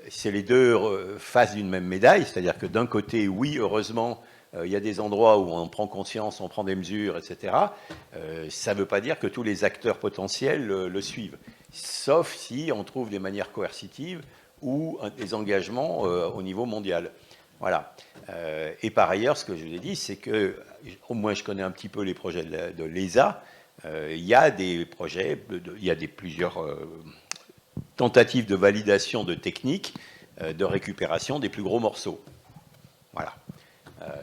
c'est les deux faces d'une même médaille, c'est-à-dire que d'un côté, oui, heureusement, il y a des endroits où on prend conscience, on prend des mesures, etc. Ça ne veut pas dire que tous les acteurs potentiels le suivent, sauf si on trouve des manières coercitives ou des engagements au niveau mondial. Voilà. Et par ailleurs, ce que je vous ai dit, c'est que, au moins je connais un petit peu les projets de l'ESA, il y a des projets, il y a plusieurs tentatives de validation de techniques de récupération des plus gros morceaux. Voilà.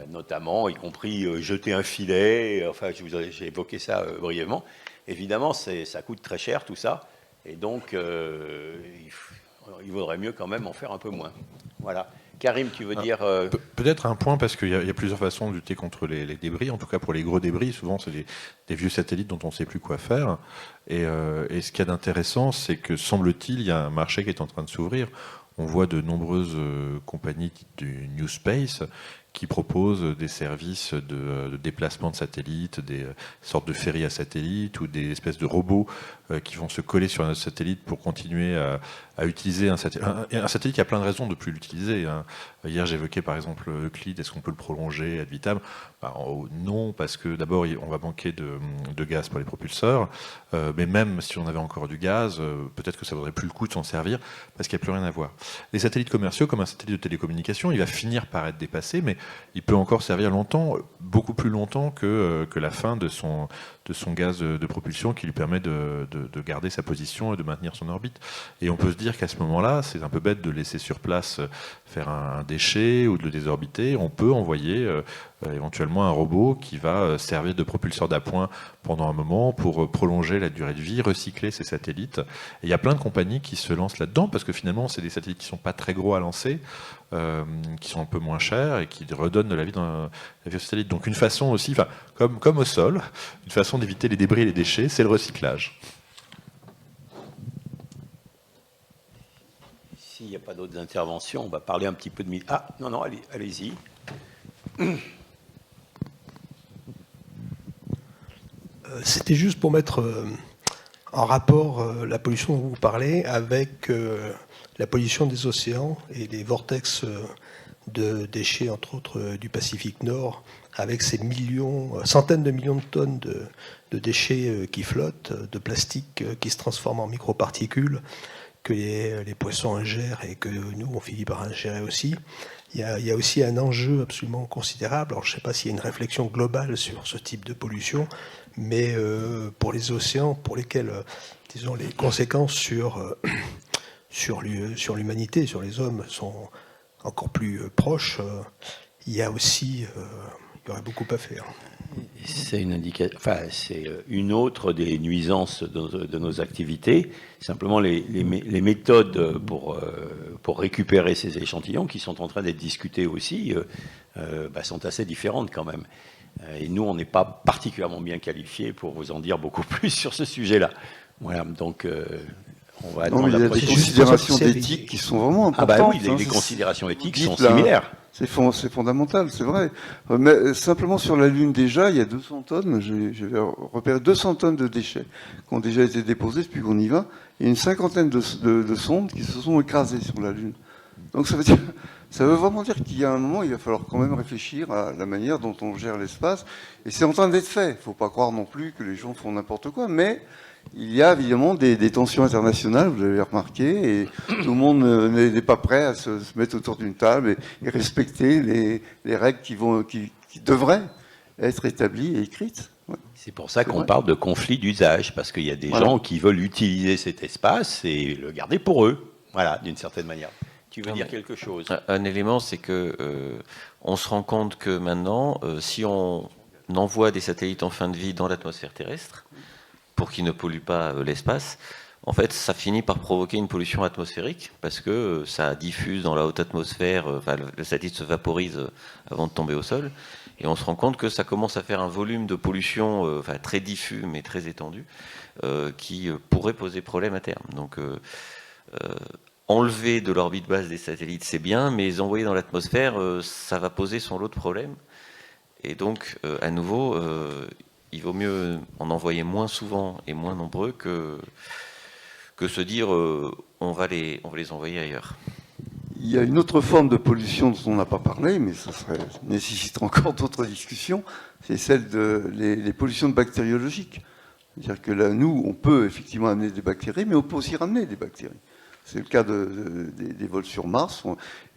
Notamment, y compris jeter un filet, enfin j'ai évoqué ça brièvement. Évidemment, ça coûte très cher tout ça, et donc il vaudrait mieux quand même en faire un peu moins. Voilà. Karim, tu veux dire Peut-être un point, parce qu'il y a plusieurs façons de lutter contre les débris. En tout cas, pour les gros débris, souvent, c'est des vieux satellites dont on ne sait plus quoi faire. Et ce qu'il y a d'intéressant, c'est que, semble-t-il, il y a un marché qui est en train de s'ouvrir. On voit de nombreuses compagnies du New Space qui proposent des services de déplacement de satellites, des sortes de ferries à satellite ou des espèces de robots qui vont se coller sur un satellite pour continuer à utiliser un satellite. Un satellite qui a plein de raisons de ne plus l'utiliser. Hein. Hier, j'évoquais par exemple Euclide. Est-ce qu'on peut le prolonger ad vitam? Non, parce que d'abord, on va manquer de gaz pour les propulseurs. Mais même si on avait encore du gaz, peut-être que ça ne vaudrait plus le coup de s'en servir parce qu'il n'y a plus rien à voir. Les satellites commerciaux, comme un satellite de télécommunication, il va finir par être dépassé, mais il peut encore servir longtemps, beaucoup plus longtemps que la fin de son gaz de propulsion qui lui permet de garder sa position et de maintenir son orbite. Et on peut se dire qu'à ce moment-là, c'est un peu bête de laisser sur place faire un déchet ou de le désorbiter. On peut envoyer éventuellement un robot qui va servir de propulseur d'appoint pendant un moment pour prolonger la durée de vie, recycler ces satellites. Et il y a plein de compagnies qui se lancent là-dedans parce que finalement, c'est des satellites qui ne sont pas très gros à lancer, qui sont un peu moins chers et qui redonnent de la vie dans la vie au satellite. Donc une façon aussi, comme au sol, une façon d'éviter les débris et les déchets, c'est le recyclage. S'il n'y a pas d'autres interventions, on va parler un petit peu de... Ah, non, allez-y. C'était juste pour mettre en rapport la pollution dont vous parlez avec la pollution des océans et les vortex de déchets, entre autres du Pacifique Nord, avec ces centaines de millions de tonnes de déchets qui flottent, de plastique qui se transforment en microparticules, que les poissons ingèrent et que nous, on finit par ingérer aussi. Il y a aussi un enjeu absolument considérable. Alors, je ne sais pas s'il y a une réflexion globale sur ce type de pollution, mais pour les océans, pour lesquels, disons, les conséquences sur l'humanité, sur les hommes, sont encore plus proches, il y aurait beaucoup à faire. C'est une autre des nuisances de nos activités. Simplement, les méthodes pour récupérer ces échantillons, qui sont en train d'être discutées aussi, sont assez différentes quand même. Et nous, on n'est pas particulièrement bien qualifiés pour vous en dire beaucoup plus sur ce sujet-là. Voilà, donc on va attendre la prochaine. Il y a des considérations d'éthique qui sont vraiment importantes. Les considérations éthiques sont similaires. C'est fondamental, c'est vrai. Mais simplement sur la Lune déjà, il y a 200 tonnes, j'ai repéré 200 tonnes de déchets qui ont déjà été déposés depuis qu'on y va, et une cinquantaine de sondes qui se sont écrasées sur la Lune. Donc ça veut vraiment dire qu'il y a un moment, il va falloir quand même réfléchir à la manière dont on gère l'espace. Et c'est en train d'être fait. Il ne faut pas croire non plus que les gens font n'importe quoi, mais il y a évidemment des tensions internationales, vous l'avez remarqué, et tout le monde n'est pas prêt à se mettre autour d'une table et respecter les règles qui devraient être établies et écrites. Ouais. C'est pour ça qu'on parle de conflit d'usage, parce qu'il y a des gens qui veulent utiliser cet espace et le garder pour eux, voilà, d'une certaine manière. Tu veux dire quelque chose? Un élément, c'est que on se rend compte que maintenant, si on envoie des satellites en fin de vie dans l'atmosphère terrestre, pour qu'ils ne polluent pas l'espace, en fait, ça finit par provoquer une pollution atmosphérique, parce que ça diffuse dans la haute atmosphère, le satellite se vaporise avant de tomber au sol, et on se rend compte que ça commence à faire un volume de pollution très diffus, mais très étendu, qui pourrait poser problème à terme. Donc, enlever de l'orbite basse des satellites, c'est bien, mais les envoyer dans l'atmosphère, ça va poser son lot de problèmes. Et donc, à nouveau, il vaut mieux en envoyer moins souvent et moins nombreux que se dire on va les envoyer ailleurs. Il y a une autre forme de pollution dont on n'a pas parlé, mais ça nécessiterait encore d'autres discussions, c'est celle des pollutions bactériologiques. C'est-à-dire que là, nous, on peut effectivement amener des bactéries, mais on peut aussi ramener des bactéries. C'est le cas des vols sur Mars.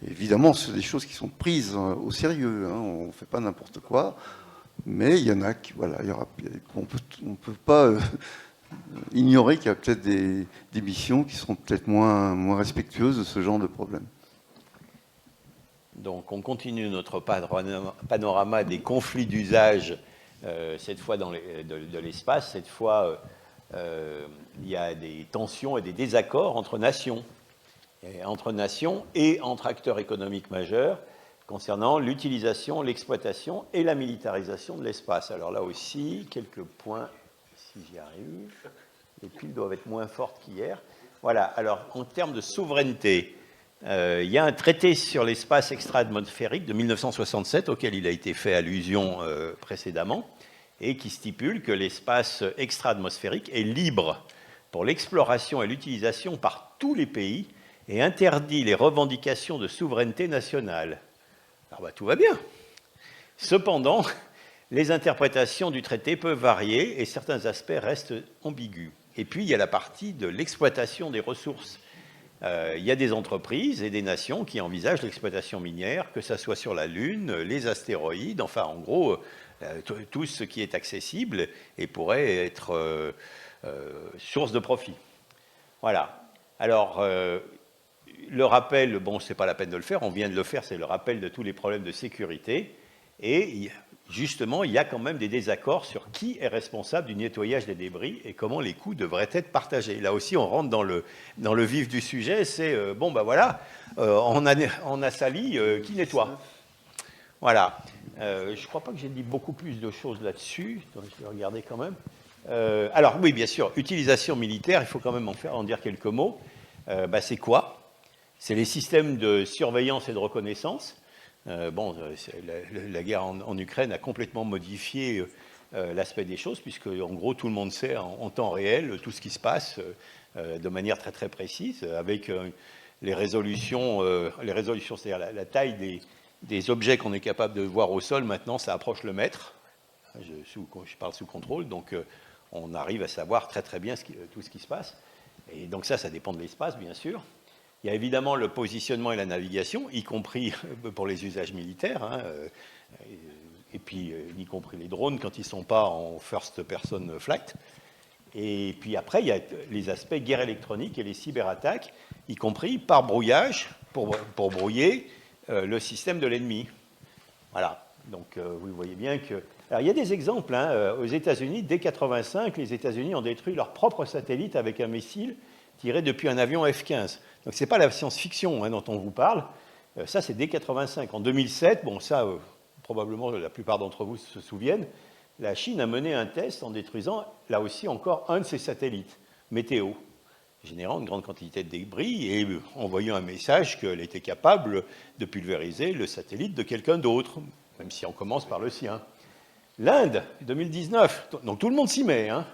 Évidemment, c'est des choses qui sont prises au sérieux. Hein, on ne fait pas n'importe quoi. Mais il y en a qui, voilà, on ne peut pas ignorer qu'il y a peut-être des missions qui seront peut-être moins respectueuses de ce genre de problème. Donc on continue notre panorama des conflits d'usage, cette fois de l'espace. Cette fois, il y a des tensions et des désaccords entre nations et entre acteurs économiques majeurs, concernant l'utilisation, l'exploitation et la militarisation de l'espace. Alors là aussi, quelques points, si j'y arrive. Les piles doivent être moins fortes qu'hier. Voilà, alors en termes de souveraineté, il y a un traité sur l'espace extra-atmosphérique de 1967, auquel il a été fait allusion précédemment, et qui stipule que l'espace extra-atmosphérique est libre pour l'exploration et l'utilisation par tous les pays et interdit les revendications de souveraineté nationale. Alors tout va bien. Cependant, les interprétations du traité peuvent varier et certains aspects restent ambigus. Et puis, il y a la partie de l'exploitation des ressources. Il y a des entreprises et des nations qui envisagent l'exploitation minière, que ce soit sur la Lune, les astéroïdes, enfin, en gros, tout ce qui est accessible et pourrait être source de profit. Voilà. Alors, le rappel, bon, c'est pas la peine de le faire, on vient de le faire, c'est le rappel de tous les problèmes de sécurité. Et justement, il y a quand même des désaccords sur qui est responsable du nettoyage des débris et comment les coûts devraient être partagés. Là aussi, on rentre dans le vif du sujet, c'est, bon, ben voilà, on a sali, qui nettoie? Voilà. Je ne crois pas que j'ai dit beaucoup plus de choses là-dessus, donc je vais regarder quand même. Alors, oui, bien sûr, utilisation militaire, il faut quand même en dire quelques mots. C'est quoi? C'est les systèmes de surveillance et de reconnaissance. La guerre en Ukraine a complètement modifié l'aspect des choses, puisque en gros tout le monde sait en temps réel tout ce qui se passe de manière très très précise, avec les résolutions, c'est-à-dire la taille des objets qu'on est capable de voir au sol. Maintenant, ça approche le mètre. Je parle sous contrôle, donc on arrive à savoir très très bien tout ce qui se passe. Et donc ça dépend de l'espace, bien sûr. Il y a évidemment le positionnement et la navigation, y compris pour les usages militaires, hein, et puis y compris les drones quand ils ne sont pas en first person flight. Et puis après, il y a les aspects guerre électronique et les cyberattaques, y compris par brouillage, pour brouiller le système de l'ennemi. Voilà. Donc vous voyez bien que... Alors il y a des exemples. Hein, aux États-Unis, dès 1985, les États-Unis ont détruit leur propre satellite avec un missile tiré depuis un avion F-15. Donc ce n'est pas la science-fiction dont on vous parle. Ça, c'est dès 1985. En 2007, bon ça, probablement la plupart d'entre vous se souviennent, la Chine a mené un test en détruisant, là aussi, encore un de ses satellites, météo, générant une grande quantité de débris et envoyant un message qu'elle était capable de pulvériser le satellite de quelqu'un d'autre, même si on commence par le sien. L'Inde, 2019, donc tout le monde s'y met, hein,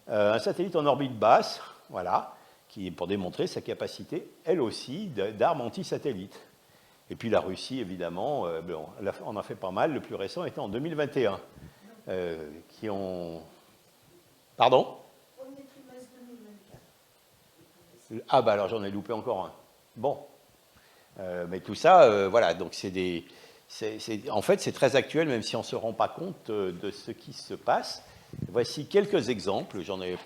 un satellite en orbite basse, voilà, pour démontrer sa capacité, elle aussi, d'armes anti-satellites. Et puis la Russie, évidemment, on en a fait pas mal. Le plus récent était en 2021. Qui ont... Pardon ? Ah bah alors j'en ai loupé encore un. Bon. Mais tout ça, voilà, donc en fait, c'est très actuel, même si on ne se rend pas compte de ce qui se passe. Voici quelques exemples, je ne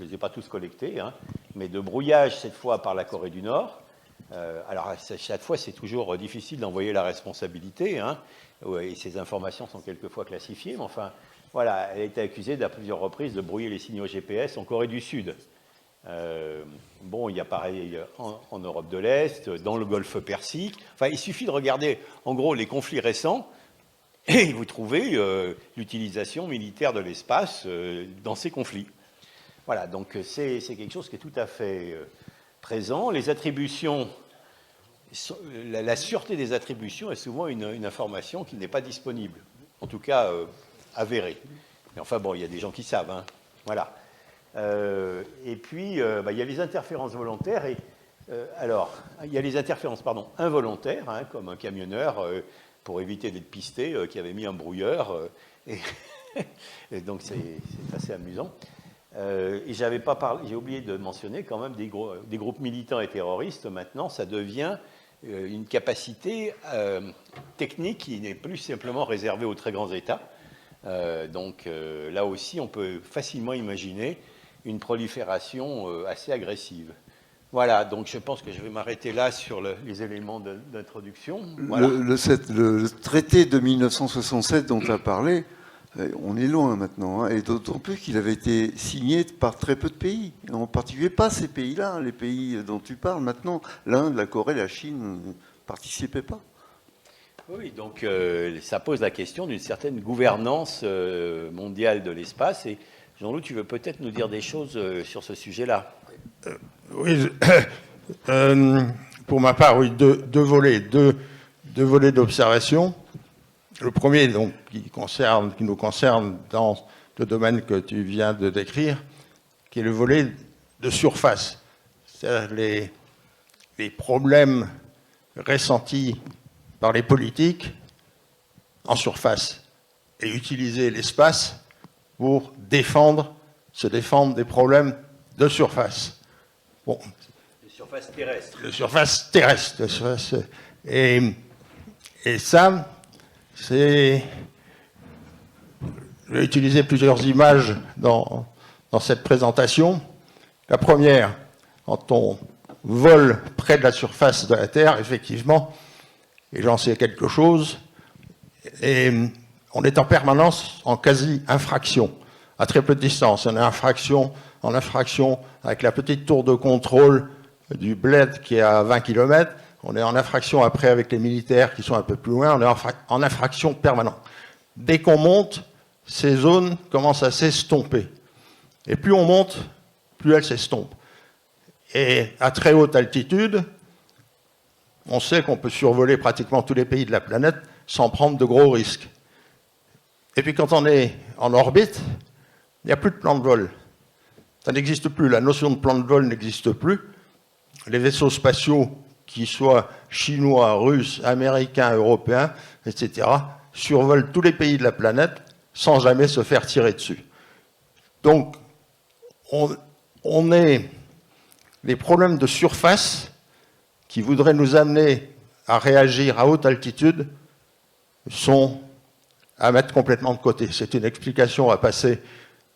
les ai pas tous collectés, hein, mais de brouillage, cette fois par la Corée du Nord. Alors, chaque fois, c'est toujours difficile d'envoyer la responsabilité, hein, et ces informations sont quelquefois classifiées, mais enfin, voilà, elle a été accusée à plusieurs reprises de brouiller les signaux GPS en Corée du Sud. Bon, il y a pareil en Europe de l'Est, dans le Golfe Persique. Enfin, il suffit de regarder, en gros, les conflits récents, et vous trouvez l'utilisation militaire de l'espace dans ces conflits. Voilà, donc c'est quelque chose qui est tout à fait présent. Les attributions, la sûreté des attributions est souvent une information qui n'est pas disponible, en tout cas avérée. Mais enfin, bon, il y a des gens qui savent, hein. Voilà. Et puis, il y a les interférences volontaires. Alors, il y a les interférences involontaires, hein, comme un camionneur, pour éviter d'être pisté, qui avait mis un brouilleur. Et donc, c'est assez amusant. Et j'ai oublié de mentionner quand même des groupes militants et terroristes. Maintenant, ça devient une capacité technique qui n'est plus simplement réservée aux très grands États. Donc, là aussi, on peut facilement imaginer une prolifération assez agressive. Voilà, donc je pense que je vais m'arrêter là sur les éléments d'introduction. Voilà. Le traité de 1967 dont tu as parlé, on est loin maintenant, hein, et d'autant plus qu'il avait été signé par très peu de pays, en particulier pas ces pays-là, les pays dont tu parles maintenant, l'Inde, la Corée, la Chine ne participaient pas. Oui, donc ça pose la question d'une certaine gouvernance mondiale de l'espace, et Jean-Loup, tu veux peut-être nous dire des choses sur ce sujet-là? Oui, pour ma part, oui, deux volets d'observation. Le premier, donc, qui nous concerne dans le domaine que tu viens de décrire, qui est le volet de surface. C'est-à-dire les problèmes ressentis par les politiques en surface et utiliser l'espace pour se défendre des problèmes de surface. Bon. De surface terrestre. De surface terrestre. Et ça, c'est... Je vais utiliser plusieurs images dans cette présentation. La première, quand on vole près de la surface de la Terre, effectivement, et j'en sais quelque chose, et on est en permanence en quasi-infraction, à très peu de distance. On est en infraction avec la petite tour de contrôle du bled qui est à 20 km. On est en infraction après avec les militaires qui sont un peu plus loin. On est en infraction permanente. Dès qu'on monte, ces zones commencent à s'estomper. Et plus on monte, plus elles s'estompent. Et à très haute altitude, on sait qu'on peut survoler pratiquement tous les pays de la planète sans prendre de gros risques. Et puis quand on est en orbite, il n'y a plus de plan de vol. Ça n'existe plus. La notion de plan de vol n'existe plus. Les vaisseaux spatiaux, qu'ils soient chinois, russes, américains, européens, etc., survolent tous les pays de la planète sans jamais se faire tirer dessus. Donc, les problèmes de surface qui voudraient nous amener à réagir à haute altitude sont à mettre complètement de côté. C'est une explication à passer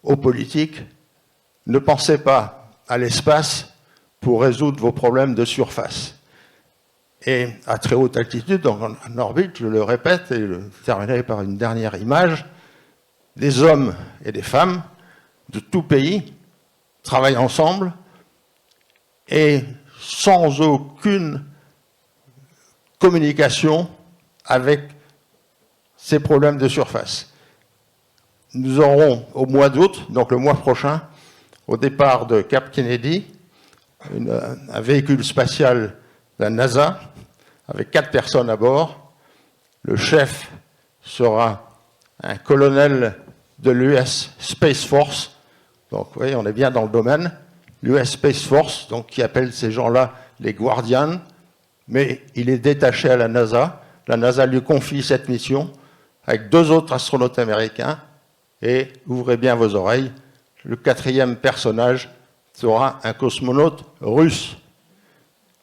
aux politiques. Ne pensez pas à l'espace pour résoudre vos problèmes de surface. Et à très haute altitude, en orbite, je le répète, et je terminerai par une dernière image, des hommes et des femmes de tout pays travaillent ensemble et sans aucune communication avec ces problèmes de surface. Nous aurons au mois d'août, donc le mois prochain, au départ de Cap Kennedy, un véhicule spatial de la NASA avec 4 personnes à bord. Le chef sera un colonel de l'US Space Force. Donc, vous voyez, on est bien dans le domaine. l'US Space Force, donc qui appelle ces gens-là les Guardians, mais il est détaché à la NASA. La NASA lui confie cette mission avec 2 autres astronautes américains, et ouvrez bien vos oreilles, le 4e personnage sera un cosmonaute russe.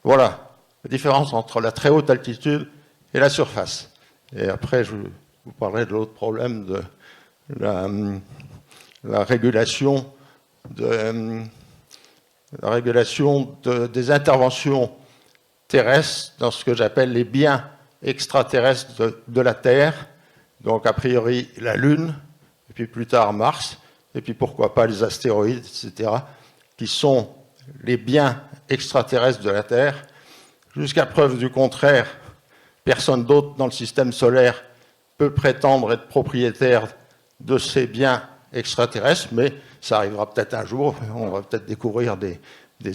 Voilà la différence entre la très haute altitude et la surface. Et après, je vous parlerai de l'autre problème de la régulation des interventions terrestres dans ce que j'appelle les biens extraterrestres de la Terre, donc a priori la Lune, et puis plus tard Mars, et puis pourquoi pas les astéroïdes, etc., qui sont les biens extraterrestres de la Terre. Jusqu'à preuve du contraire, personne d'autre dans le système solaire peut prétendre être propriétaire de ces biens extraterrestres, mais ça arrivera peut-être un jour. On va peut-être découvrir des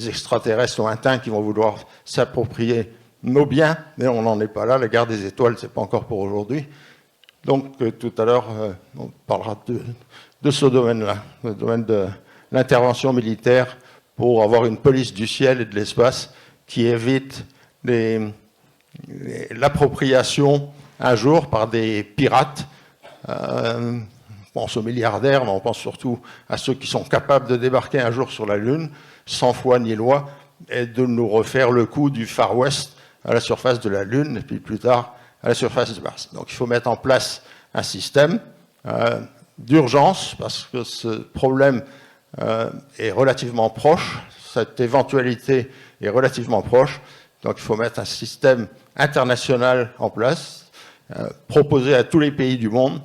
extraterrestres lointains qui vont vouloir s'approprier nos biens, mais on n'en est pas là. La guerre des étoiles, c'est pas encore pour aujourd'hui. Donc tout à l'heure, on parlera de ce domaine-là, le domaine de l'intervention militaire pour avoir une police du ciel et de l'espace qui évite l'appropriation un jour par des pirates. On pense aux milliardaires, mais on pense surtout à ceux qui sont capables de débarquer un jour sur la Lune, sans foi ni loi, et de nous refaire le coup du Far West à la surface de la Lune, et puis plus tard à la surface de Mars. Donc il faut mettre en place un système d'urgence, parce que ce problème est relativement proche, cette éventualité est relativement proche, donc il faut mettre un système international en place, proposer à tous les pays du monde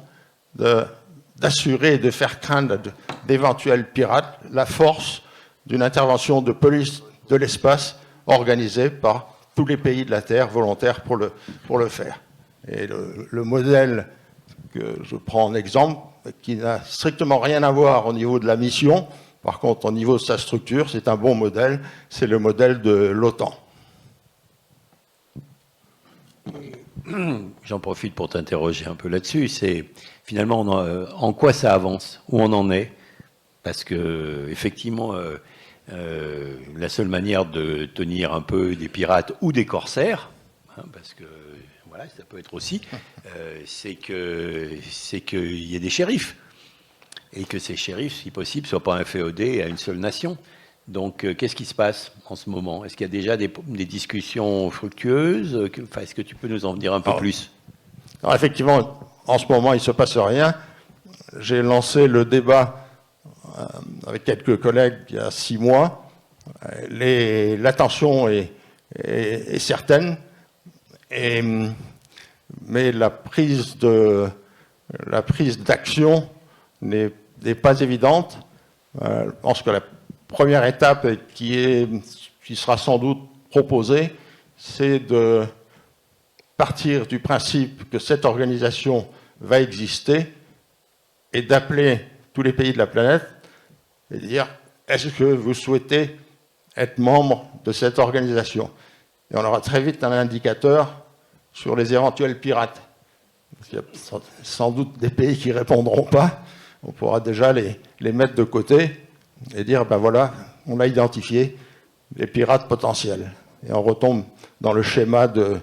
d'assurer et de faire craindre d'éventuels pirates la force d'une intervention de police de l'espace organisée par tous les pays de la Terre volontaires pour le faire. Et le modèle que je prends en exemple, qui n'a strictement rien à voir au niveau de la mission, par contre au niveau de sa structure, c'est un bon modèle, c'est le modèle de l'OTAN. J'en profite pour t'interroger un peu là-dessus. C'est finalement en quoi ça avance, où on en est, parce que effectivement, la seule manière de tenir un peu des pirates ou des corsaires, hein, parce que voilà, ça peut être aussi, c'est qu'il y ait des shérifs et que ces shérifs, si possible, soient pas inféodés à une seule nation. Donc, qu'est-ce qui se passe en ce moment? Est-ce qu'il y a déjà des discussions fructueuses? Est-ce que tu peux nous en dire un peu plus? Alors, effectivement, en ce moment, il ne se passe rien. J'ai lancé le débat avec quelques collègues il y a 6 mois. L'attention est certaine, mais la prise d'action n'est pas évidente. Je pense que la première étape qui sera sans doute proposée, c'est de partir du principe que cette organisation va exister et d'appeler tous les pays de la planète et dire est-ce que vous souhaitez être membre de cette organisation? Et on aura très vite un indicateur sur les éventuels pirates. Parce qu'il y a sans doute des pays qui ne répondront pas. On pourra déjà les mettre de côté et dire, ben voilà, on a identifié les pirates potentiels. Et on retombe dans le schéma de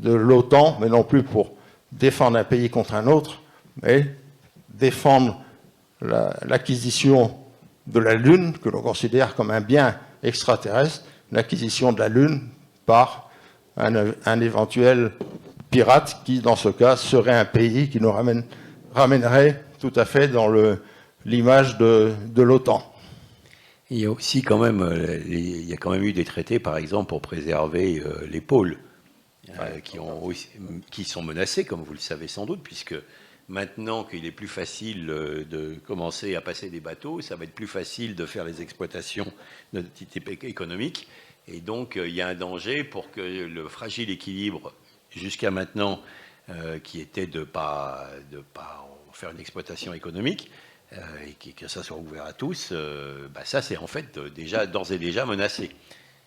l'OTAN, mais non plus pour défendre un pays contre un autre, mais défendre l'acquisition de la Lune, que l'on considère comme un bien extraterrestre, l'acquisition de la Lune par un éventuel pirate qui, dans ce cas, serait un pays qui nous ramènerait tout à fait dans l'image de l'OTAN. Il y a aussi quand même, eu des traités, par exemple, pour préserver les pôles, qui sont menacés, comme vous le savez sans doute, puisque maintenant qu'il est plus facile de commencer à passer des bateaux, ça va être plus facile de faire les exploitations de type économique. Et donc, il y a un danger pour que le fragile équilibre, jusqu'à maintenant, qui était de pas faire une exploitation économique, et que ça soit ouvert à tous, ça c'est en fait d'ores et déjà menacé.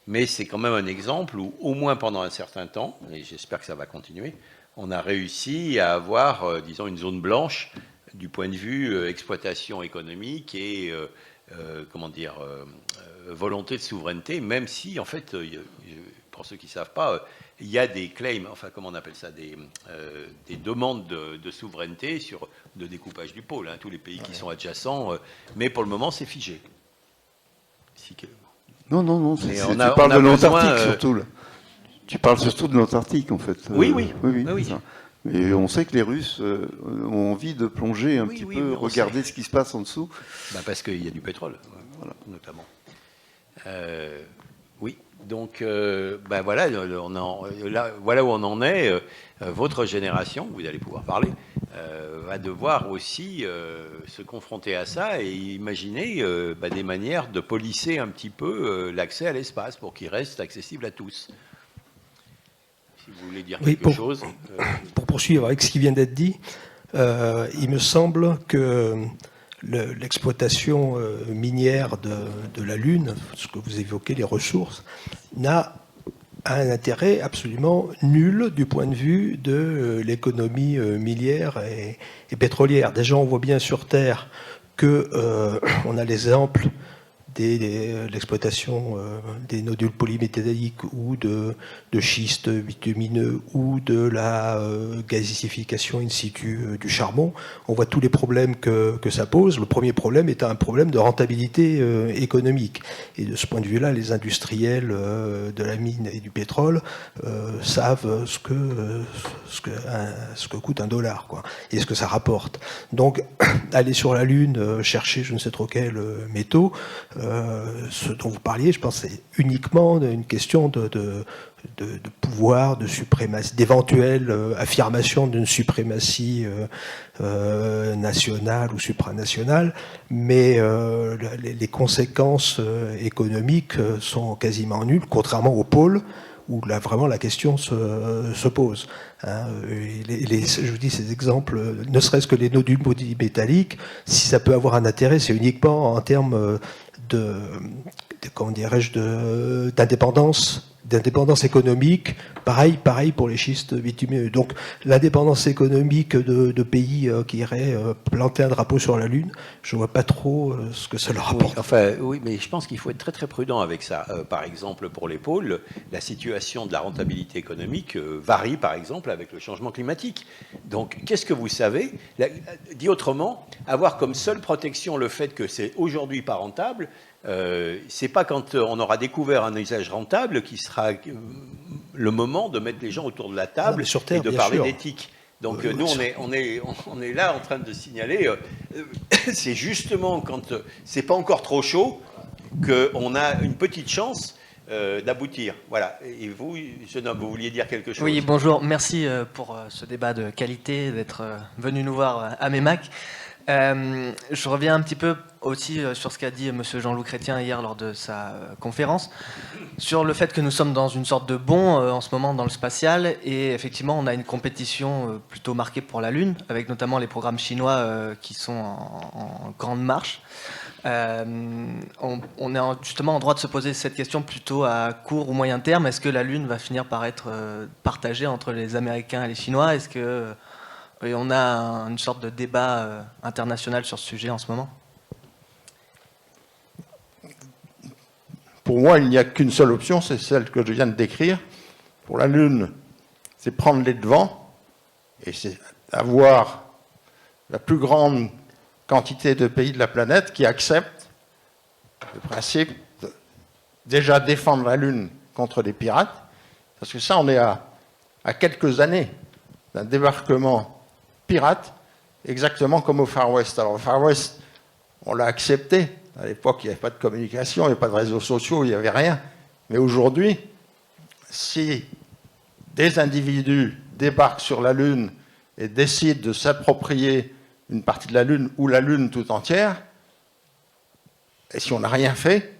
Mais c'est quand même un exemple où, au moins pendant un certain temps, et j'espère que ça va continuer, on a réussi à avoir, disons, une zone blanche du point de vue exploitation économique et volonté de souveraineté, même si, en fait, pour ceux qui ne savent pas, il y a des claims, enfin, comment on appelle ça, des demandes de souveraineté de découpage du pôle, hein, tous les pays qui sont adjacents, mais pour le moment, c'est figé. Non, Mais tu on parles a de besoin, l'Antarctique surtout, là. Tu parles surtout de l'Antarctique, en fait. Oui. c'est ça. Et on sait que les Russes ont envie de plonger un petit peu, regarder ce qui se passe en dessous. Parce qu'il y a du pétrole, voilà, notamment. Oui, donc voilà, voilà où on en est. Votre génération, vous allez pouvoir parler, va devoir aussi se confronter à ça et imaginer des manières de policer un petit peu l'accès à l'espace pour qu'il reste accessible à tous. Si vous voulez dire quelque chose. Pour poursuivre avec ce qui vient d'être dit, il me semble que l'exploitation minière de la Lune, ce que vous évoquez, les ressources, n'a un intérêt absolument nul du point de vue de l'économie minière et pétrolière. Déjà, on voit bien sur Terre qu'on a l'exemple de l'exploitation des nodules polymétalliques ou de schistes bitumineux ou de la gazicification in situ du charbon. On voit tous les problèmes que ça pose. Le premier problème est un problème de rentabilité économique. Et de ce point de vue-là, les industriels de la mine et du pétrole savent ce que coûte $1, quoi, et ce que ça rapporte. Donc, aller sur la Lune, chercher je ne sais trop quels métaux, ce dont vous parliez, je pense, c'est uniquement une question de pouvoir, de suprématie, d'éventuelle affirmation d'une suprématie nationale ou supranationale, mais les conséquences économiques sont quasiment nulles, contrairement au pôle, où là, vraiment la question se pose. Hein. Je vous dis ces exemples, ne serait-ce que les nodules polymétalliques, si ça peut avoir un intérêt, c'est uniquement en termes d'indépendance économique, pareil pour les schistes bitumineux. Donc l'indépendance économique de pays qui iraient planter un drapeau sur la Lune, je ne vois pas trop ce que ça leur apporte. Oui, mais je pense qu'il faut être très très prudent avec ça. Par exemple, pour les pôles, la situation de la rentabilité économique varie, par exemple, avec le changement climatique. Donc, qu'est-ce que vous savez? Dit autrement, avoir comme seule protection le fait que c'est aujourd'hui pas rentable, c'est pas quand on aura découvert un usage rentable qui sera le moment de mettre les gens autour de la table sur Terre, et de parler sûr. d'éthique. Donc nous, on est là en train de signaler, c'est justement quand c'est pas encore trop chaud qu'on a une petite chance d'aboutir. Voilà. Et vous, jeune homme, vous vouliez dire quelque chose? Oui, bonjour. Merci pour ce débat de qualité, d'être venu nous voir à MEMAC. Je reviens un petit peu aussi sur ce qu'a dit M. Jean-Loup Chrétien hier lors de sa conférence, sur le fait que nous sommes dans une sorte de bond en ce moment dans le spatial, et effectivement on a une compétition plutôt marquée pour la Lune, avec notamment les programmes chinois qui sont en grande marche. On est justement en droit de se poser cette question plutôt à court ou moyen terme. Est-ce que la Lune va finir par être partagée entre les Américains et les Chinois? Est-ce que on a une sorte de débat international sur ce sujet en ce moment? Pour moi, il n'y a qu'une seule option, c'est celle que je viens de décrire. Pour la Lune, c'est prendre les devants et c'est avoir la plus grande quantité de pays de la planète qui acceptent le principe de déjà défendre la Lune contre les pirates, parce que ça, on est à quelques années d'un débarquement pirate, exactement comme au Far West. Alors, au Far West, on l'a accepté. À l'époque, il n'y avait pas de communication, il n'y avait pas de réseaux sociaux, il n'y avait rien. Mais aujourd'hui, si des individus débarquent sur la Lune et décident de s'approprier une partie de la Lune ou la Lune tout entière, et si on n'a rien fait,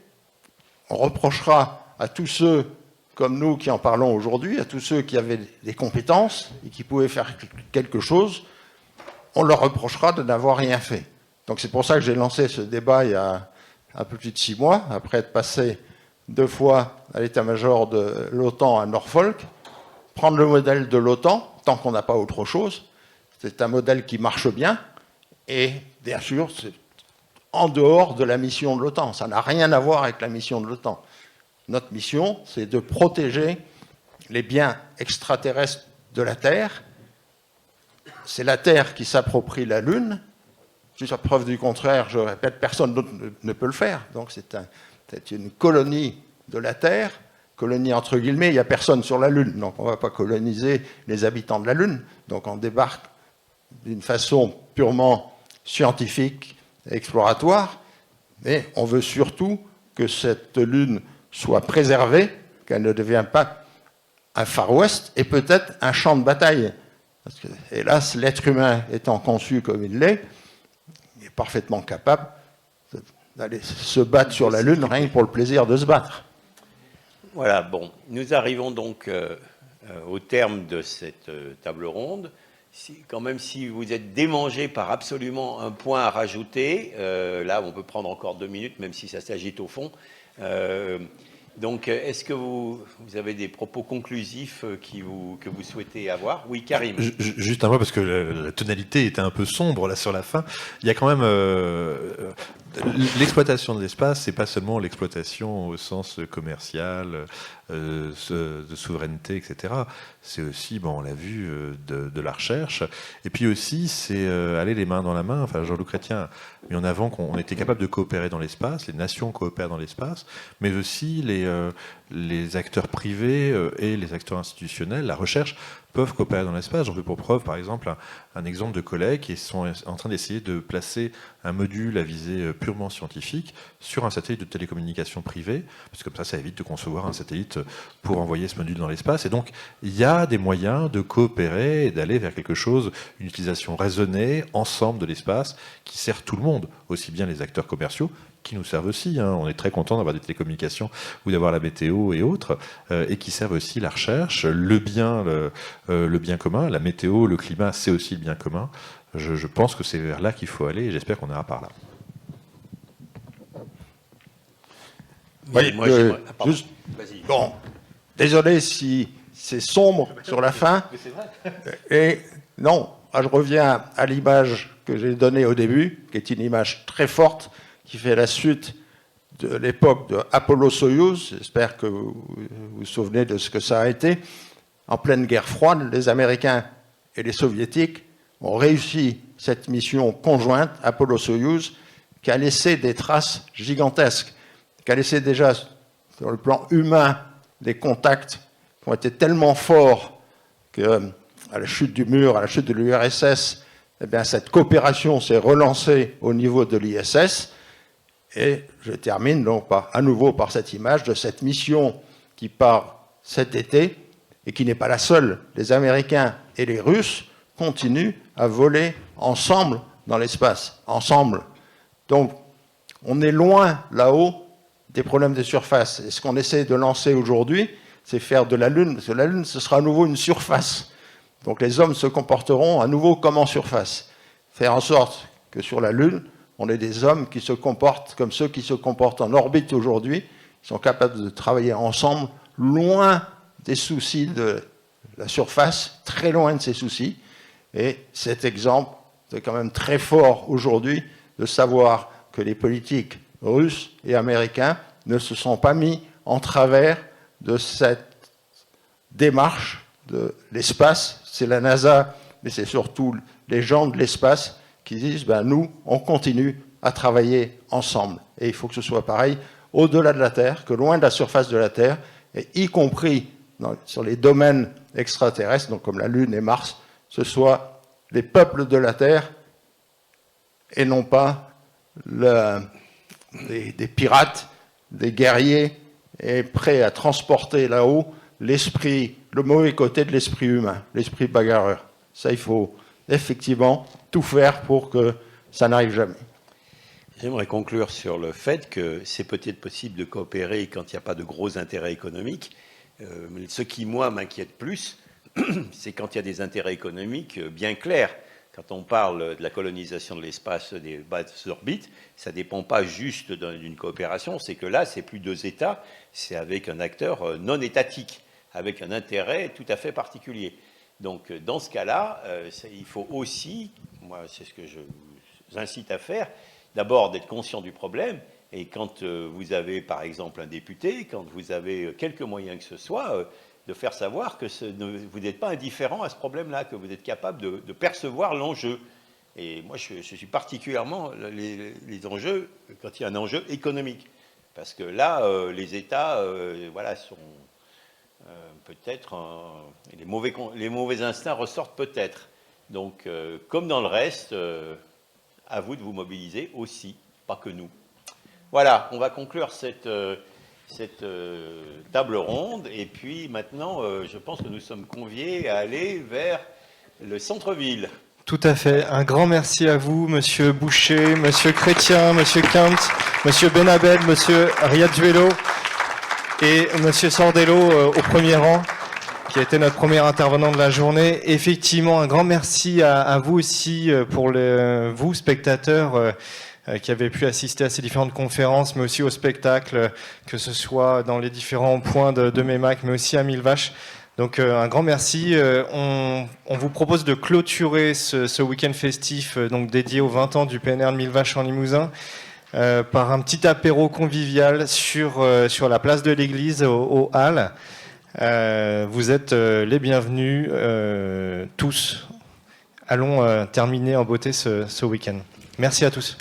on reprochera à tous ceux comme nous qui en parlons aujourd'hui, à tous ceux qui avaient des compétences et qui pouvaient faire quelque chose, on leur reprochera de n'avoir rien fait. Donc c'est pour ça que j'ai lancé ce débat il y a un peu plus de 6 mois, après être passé 2 fois à l'état-major de l'OTAN à Norfolk, prendre le modèle de l'OTAN, tant qu'on n'a pas autre chose. C'est un modèle qui marche bien, et bien sûr, c'est en dehors de la mission de l'OTAN. Ça n'a rien à voir avec la mission de l'OTAN. Notre mission, c'est de protéger les biens extraterrestres de la Terre. C'est la Terre qui s'approprie la Lune. Jusqu'à preuve du contraire, je répète, personne d'autre ne peut le faire. Donc c'est une colonie de la Terre, colonie entre guillemets, il n'y a personne sur la Lune, donc on ne va pas coloniser les habitants de la Lune. Donc on débarque d'une façon purement scientifique et exploratoire, mais on veut surtout que cette Lune soit préservée, qu'elle ne devienne pas un Far West et peut-être un champ de bataille. Parce que, hélas, l'être humain étant conçu comme il l'est, il est parfaitement capable d'aller se battre sur la Lune rien que pour le plaisir de se battre. Voilà, bon, nous arrivons donc au terme de cette table ronde. Quand même, si vous êtes démangé par absolument un point à rajouter, là, on peut prendre encore 2 minutes, même si ça s'agite au fond. Donc, est-ce que vous avez des propos conclusifs que vous souhaitez avoir? Oui, Karim. Juste un mot, parce que la tonalité était un peu sombre là sur la fin. Il y a quand même l'exploitation de l'espace, c'est pas seulement l'exploitation au sens commercial, de souveraineté, etc. C'est aussi, bon, on l'a vu, de la recherche. Et puis aussi, c'est aller les mains dans la main. Enfin, Jean-Luc Chrétien a mis en avant qu'on était capable de coopérer dans l'espace, les nations coopèrent dans l'espace, mais aussi les acteurs privés et les acteurs institutionnels, la recherche, peuvent coopérer dans l'espace. J'en veux pour preuve, par exemple, un exemple de collègues qui sont en train d'essayer de placer un module à visée purement scientifique sur un satellite de télécommunication privé, parce que comme ça évite de concevoir un satellite pour envoyer ce module dans l'espace. Et donc, il y a des moyens de coopérer et d'aller vers quelque chose, une utilisation raisonnée, ensemble de l'espace, qui sert tout le monde, aussi bien les acteurs commerciaux, qui nous servent aussi. On est très content d'avoir des télécommunications ou d'avoir la météo et autres, et qui servent aussi la recherche, le bien commun. La météo, le climat, c'est aussi le bien commun. Je pense que c'est vers là qu'il faut aller, et j'espère qu'on ira par là. Oui, juste, bon, désolé si c'est sombre sur la fin. Et non, je reviens à l'image que j'ai donnée au début, qui est une image très forte, qui fait la suite de l'époque de Apollo-Soyouz. J'espère que vous vous souvenez de ce que ça a été. En pleine guerre froide, les Américains et les Soviétiques ont réussi cette mission conjointe, Apollo-Soyouz, qui a laissé des traces gigantesques, qui a laissé déjà, sur le plan humain, des contacts qui ont été tellement forts qu'à la chute du mur, à la chute de l'URSS, eh bien, cette coopération s'est relancée au niveau de l'ISS. Et je termine donc à nouveau par cette image de cette mission qui part cet été et qui n'est pas la seule. Les Américains et les Russes continuent à voler ensemble dans l'espace, ensemble. Donc, on est loin là-haut des problèmes de surface. Et ce qu'on essaie de lancer aujourd'hui, c'est faire de la Lune, parce que la Lune, ce sera à nouveau une surface. Donc les hommes se comporteront à nouveau comme en surface. Faire en sorte que sur la Lune, on ait des hommes qui se comportent comme ceux qui se comportent en orbite aujourd'hui, qui sont capables de travailler ensemble, loin des soucis de la surface, très loin de ces soucis. Et cet exemple est quand même très fort aujourd'hui de savoir que les politiques russes et américains ne se sont pas mis en travers de cette démarche de l'espace. C'est la NASA, mais c'est surtout les gens de l'espace qui disent nous, on continue à travailler ensemble. Et il faut que ce soit pareil au-delà de la Terre, que loin de la surface de la Terre, et y compris sur les domaines extraterrestres, donc comme la Lune et Mars, ce soit les peuples de la Terre et non pas des pirates, des guerriers, et prêts à transporter là-haut l'esprit, le mauvais côté de l'esprit humain, l'esprit bagarreur. Ça, il faut effectivement tout faire pour que ça n'arrive jamais. J'aimerais conclure sur le fait que c'est peut-être possible de coopérer quand il n'y a pas de gros intérêts économiques. Ce qui, moi, m'inquiète plus, c'est quand il y a des intérêts économiques bien clairs. Quand on parle de la colonisation de l'espace des basses orbites, ça ne dépend pas juste d'une coopération, c'est que là, c'est plus 2 États, c'est avec un acteur non étatique, avec un intérêt tout à fait particulier. Donc, dans ce cas-là, il faut aussi, moi, c'est ce que je vous incite à faire, d'abord d'être conscient du problème, et quand vous avez par exemple un député, quand vous avez quelques moyens que ce soit, de faire savoir que vous n'êtes pas indifférent à ce problème-là, que vous êtes capable de percevoir l'enjeu. Et moi, je suis particulièrement les enjeux, quand il y a un enjeu économique. Parce que là, les États voilà, sont peut-être... les mauvais instincts ressortent peut-être. Donc, comme dans le reste, à vous de vous mobiliser aussi, pas que nous. Voilà, on va conclure cette table ronde. Et puis maintenant, je pense que nous sommes conviés à aller vers le centre-ville. Tout à fait. Un grand merci à vous, Monsieur Boucher, Monsieur Chrétien, Monsieur Kant, Monsieur Benabed, Monsieur Riazuelo et Monsieur Sordello au premier rang, qui a été notre premier intervenant de la journée. Effectivement, un grand merci à vous aussi, pour vous, spectateurs, qui avez pu assister à ces différentes conférences, mais aussi au spectacle, que ce soit dans les différents points de MEMAC, mais aussi à Mille Vaches. Donc un grand merci. On vous propose de clôturer ce week-end festif donc dédié aux 20 ans du PNR de Mille Vaches en Limousin par un petit apéro convivial sur la place de l'église au Halles. Vous êtes les bienvenus tous. Allons terminer en beauté ce week-end. Merci à tous.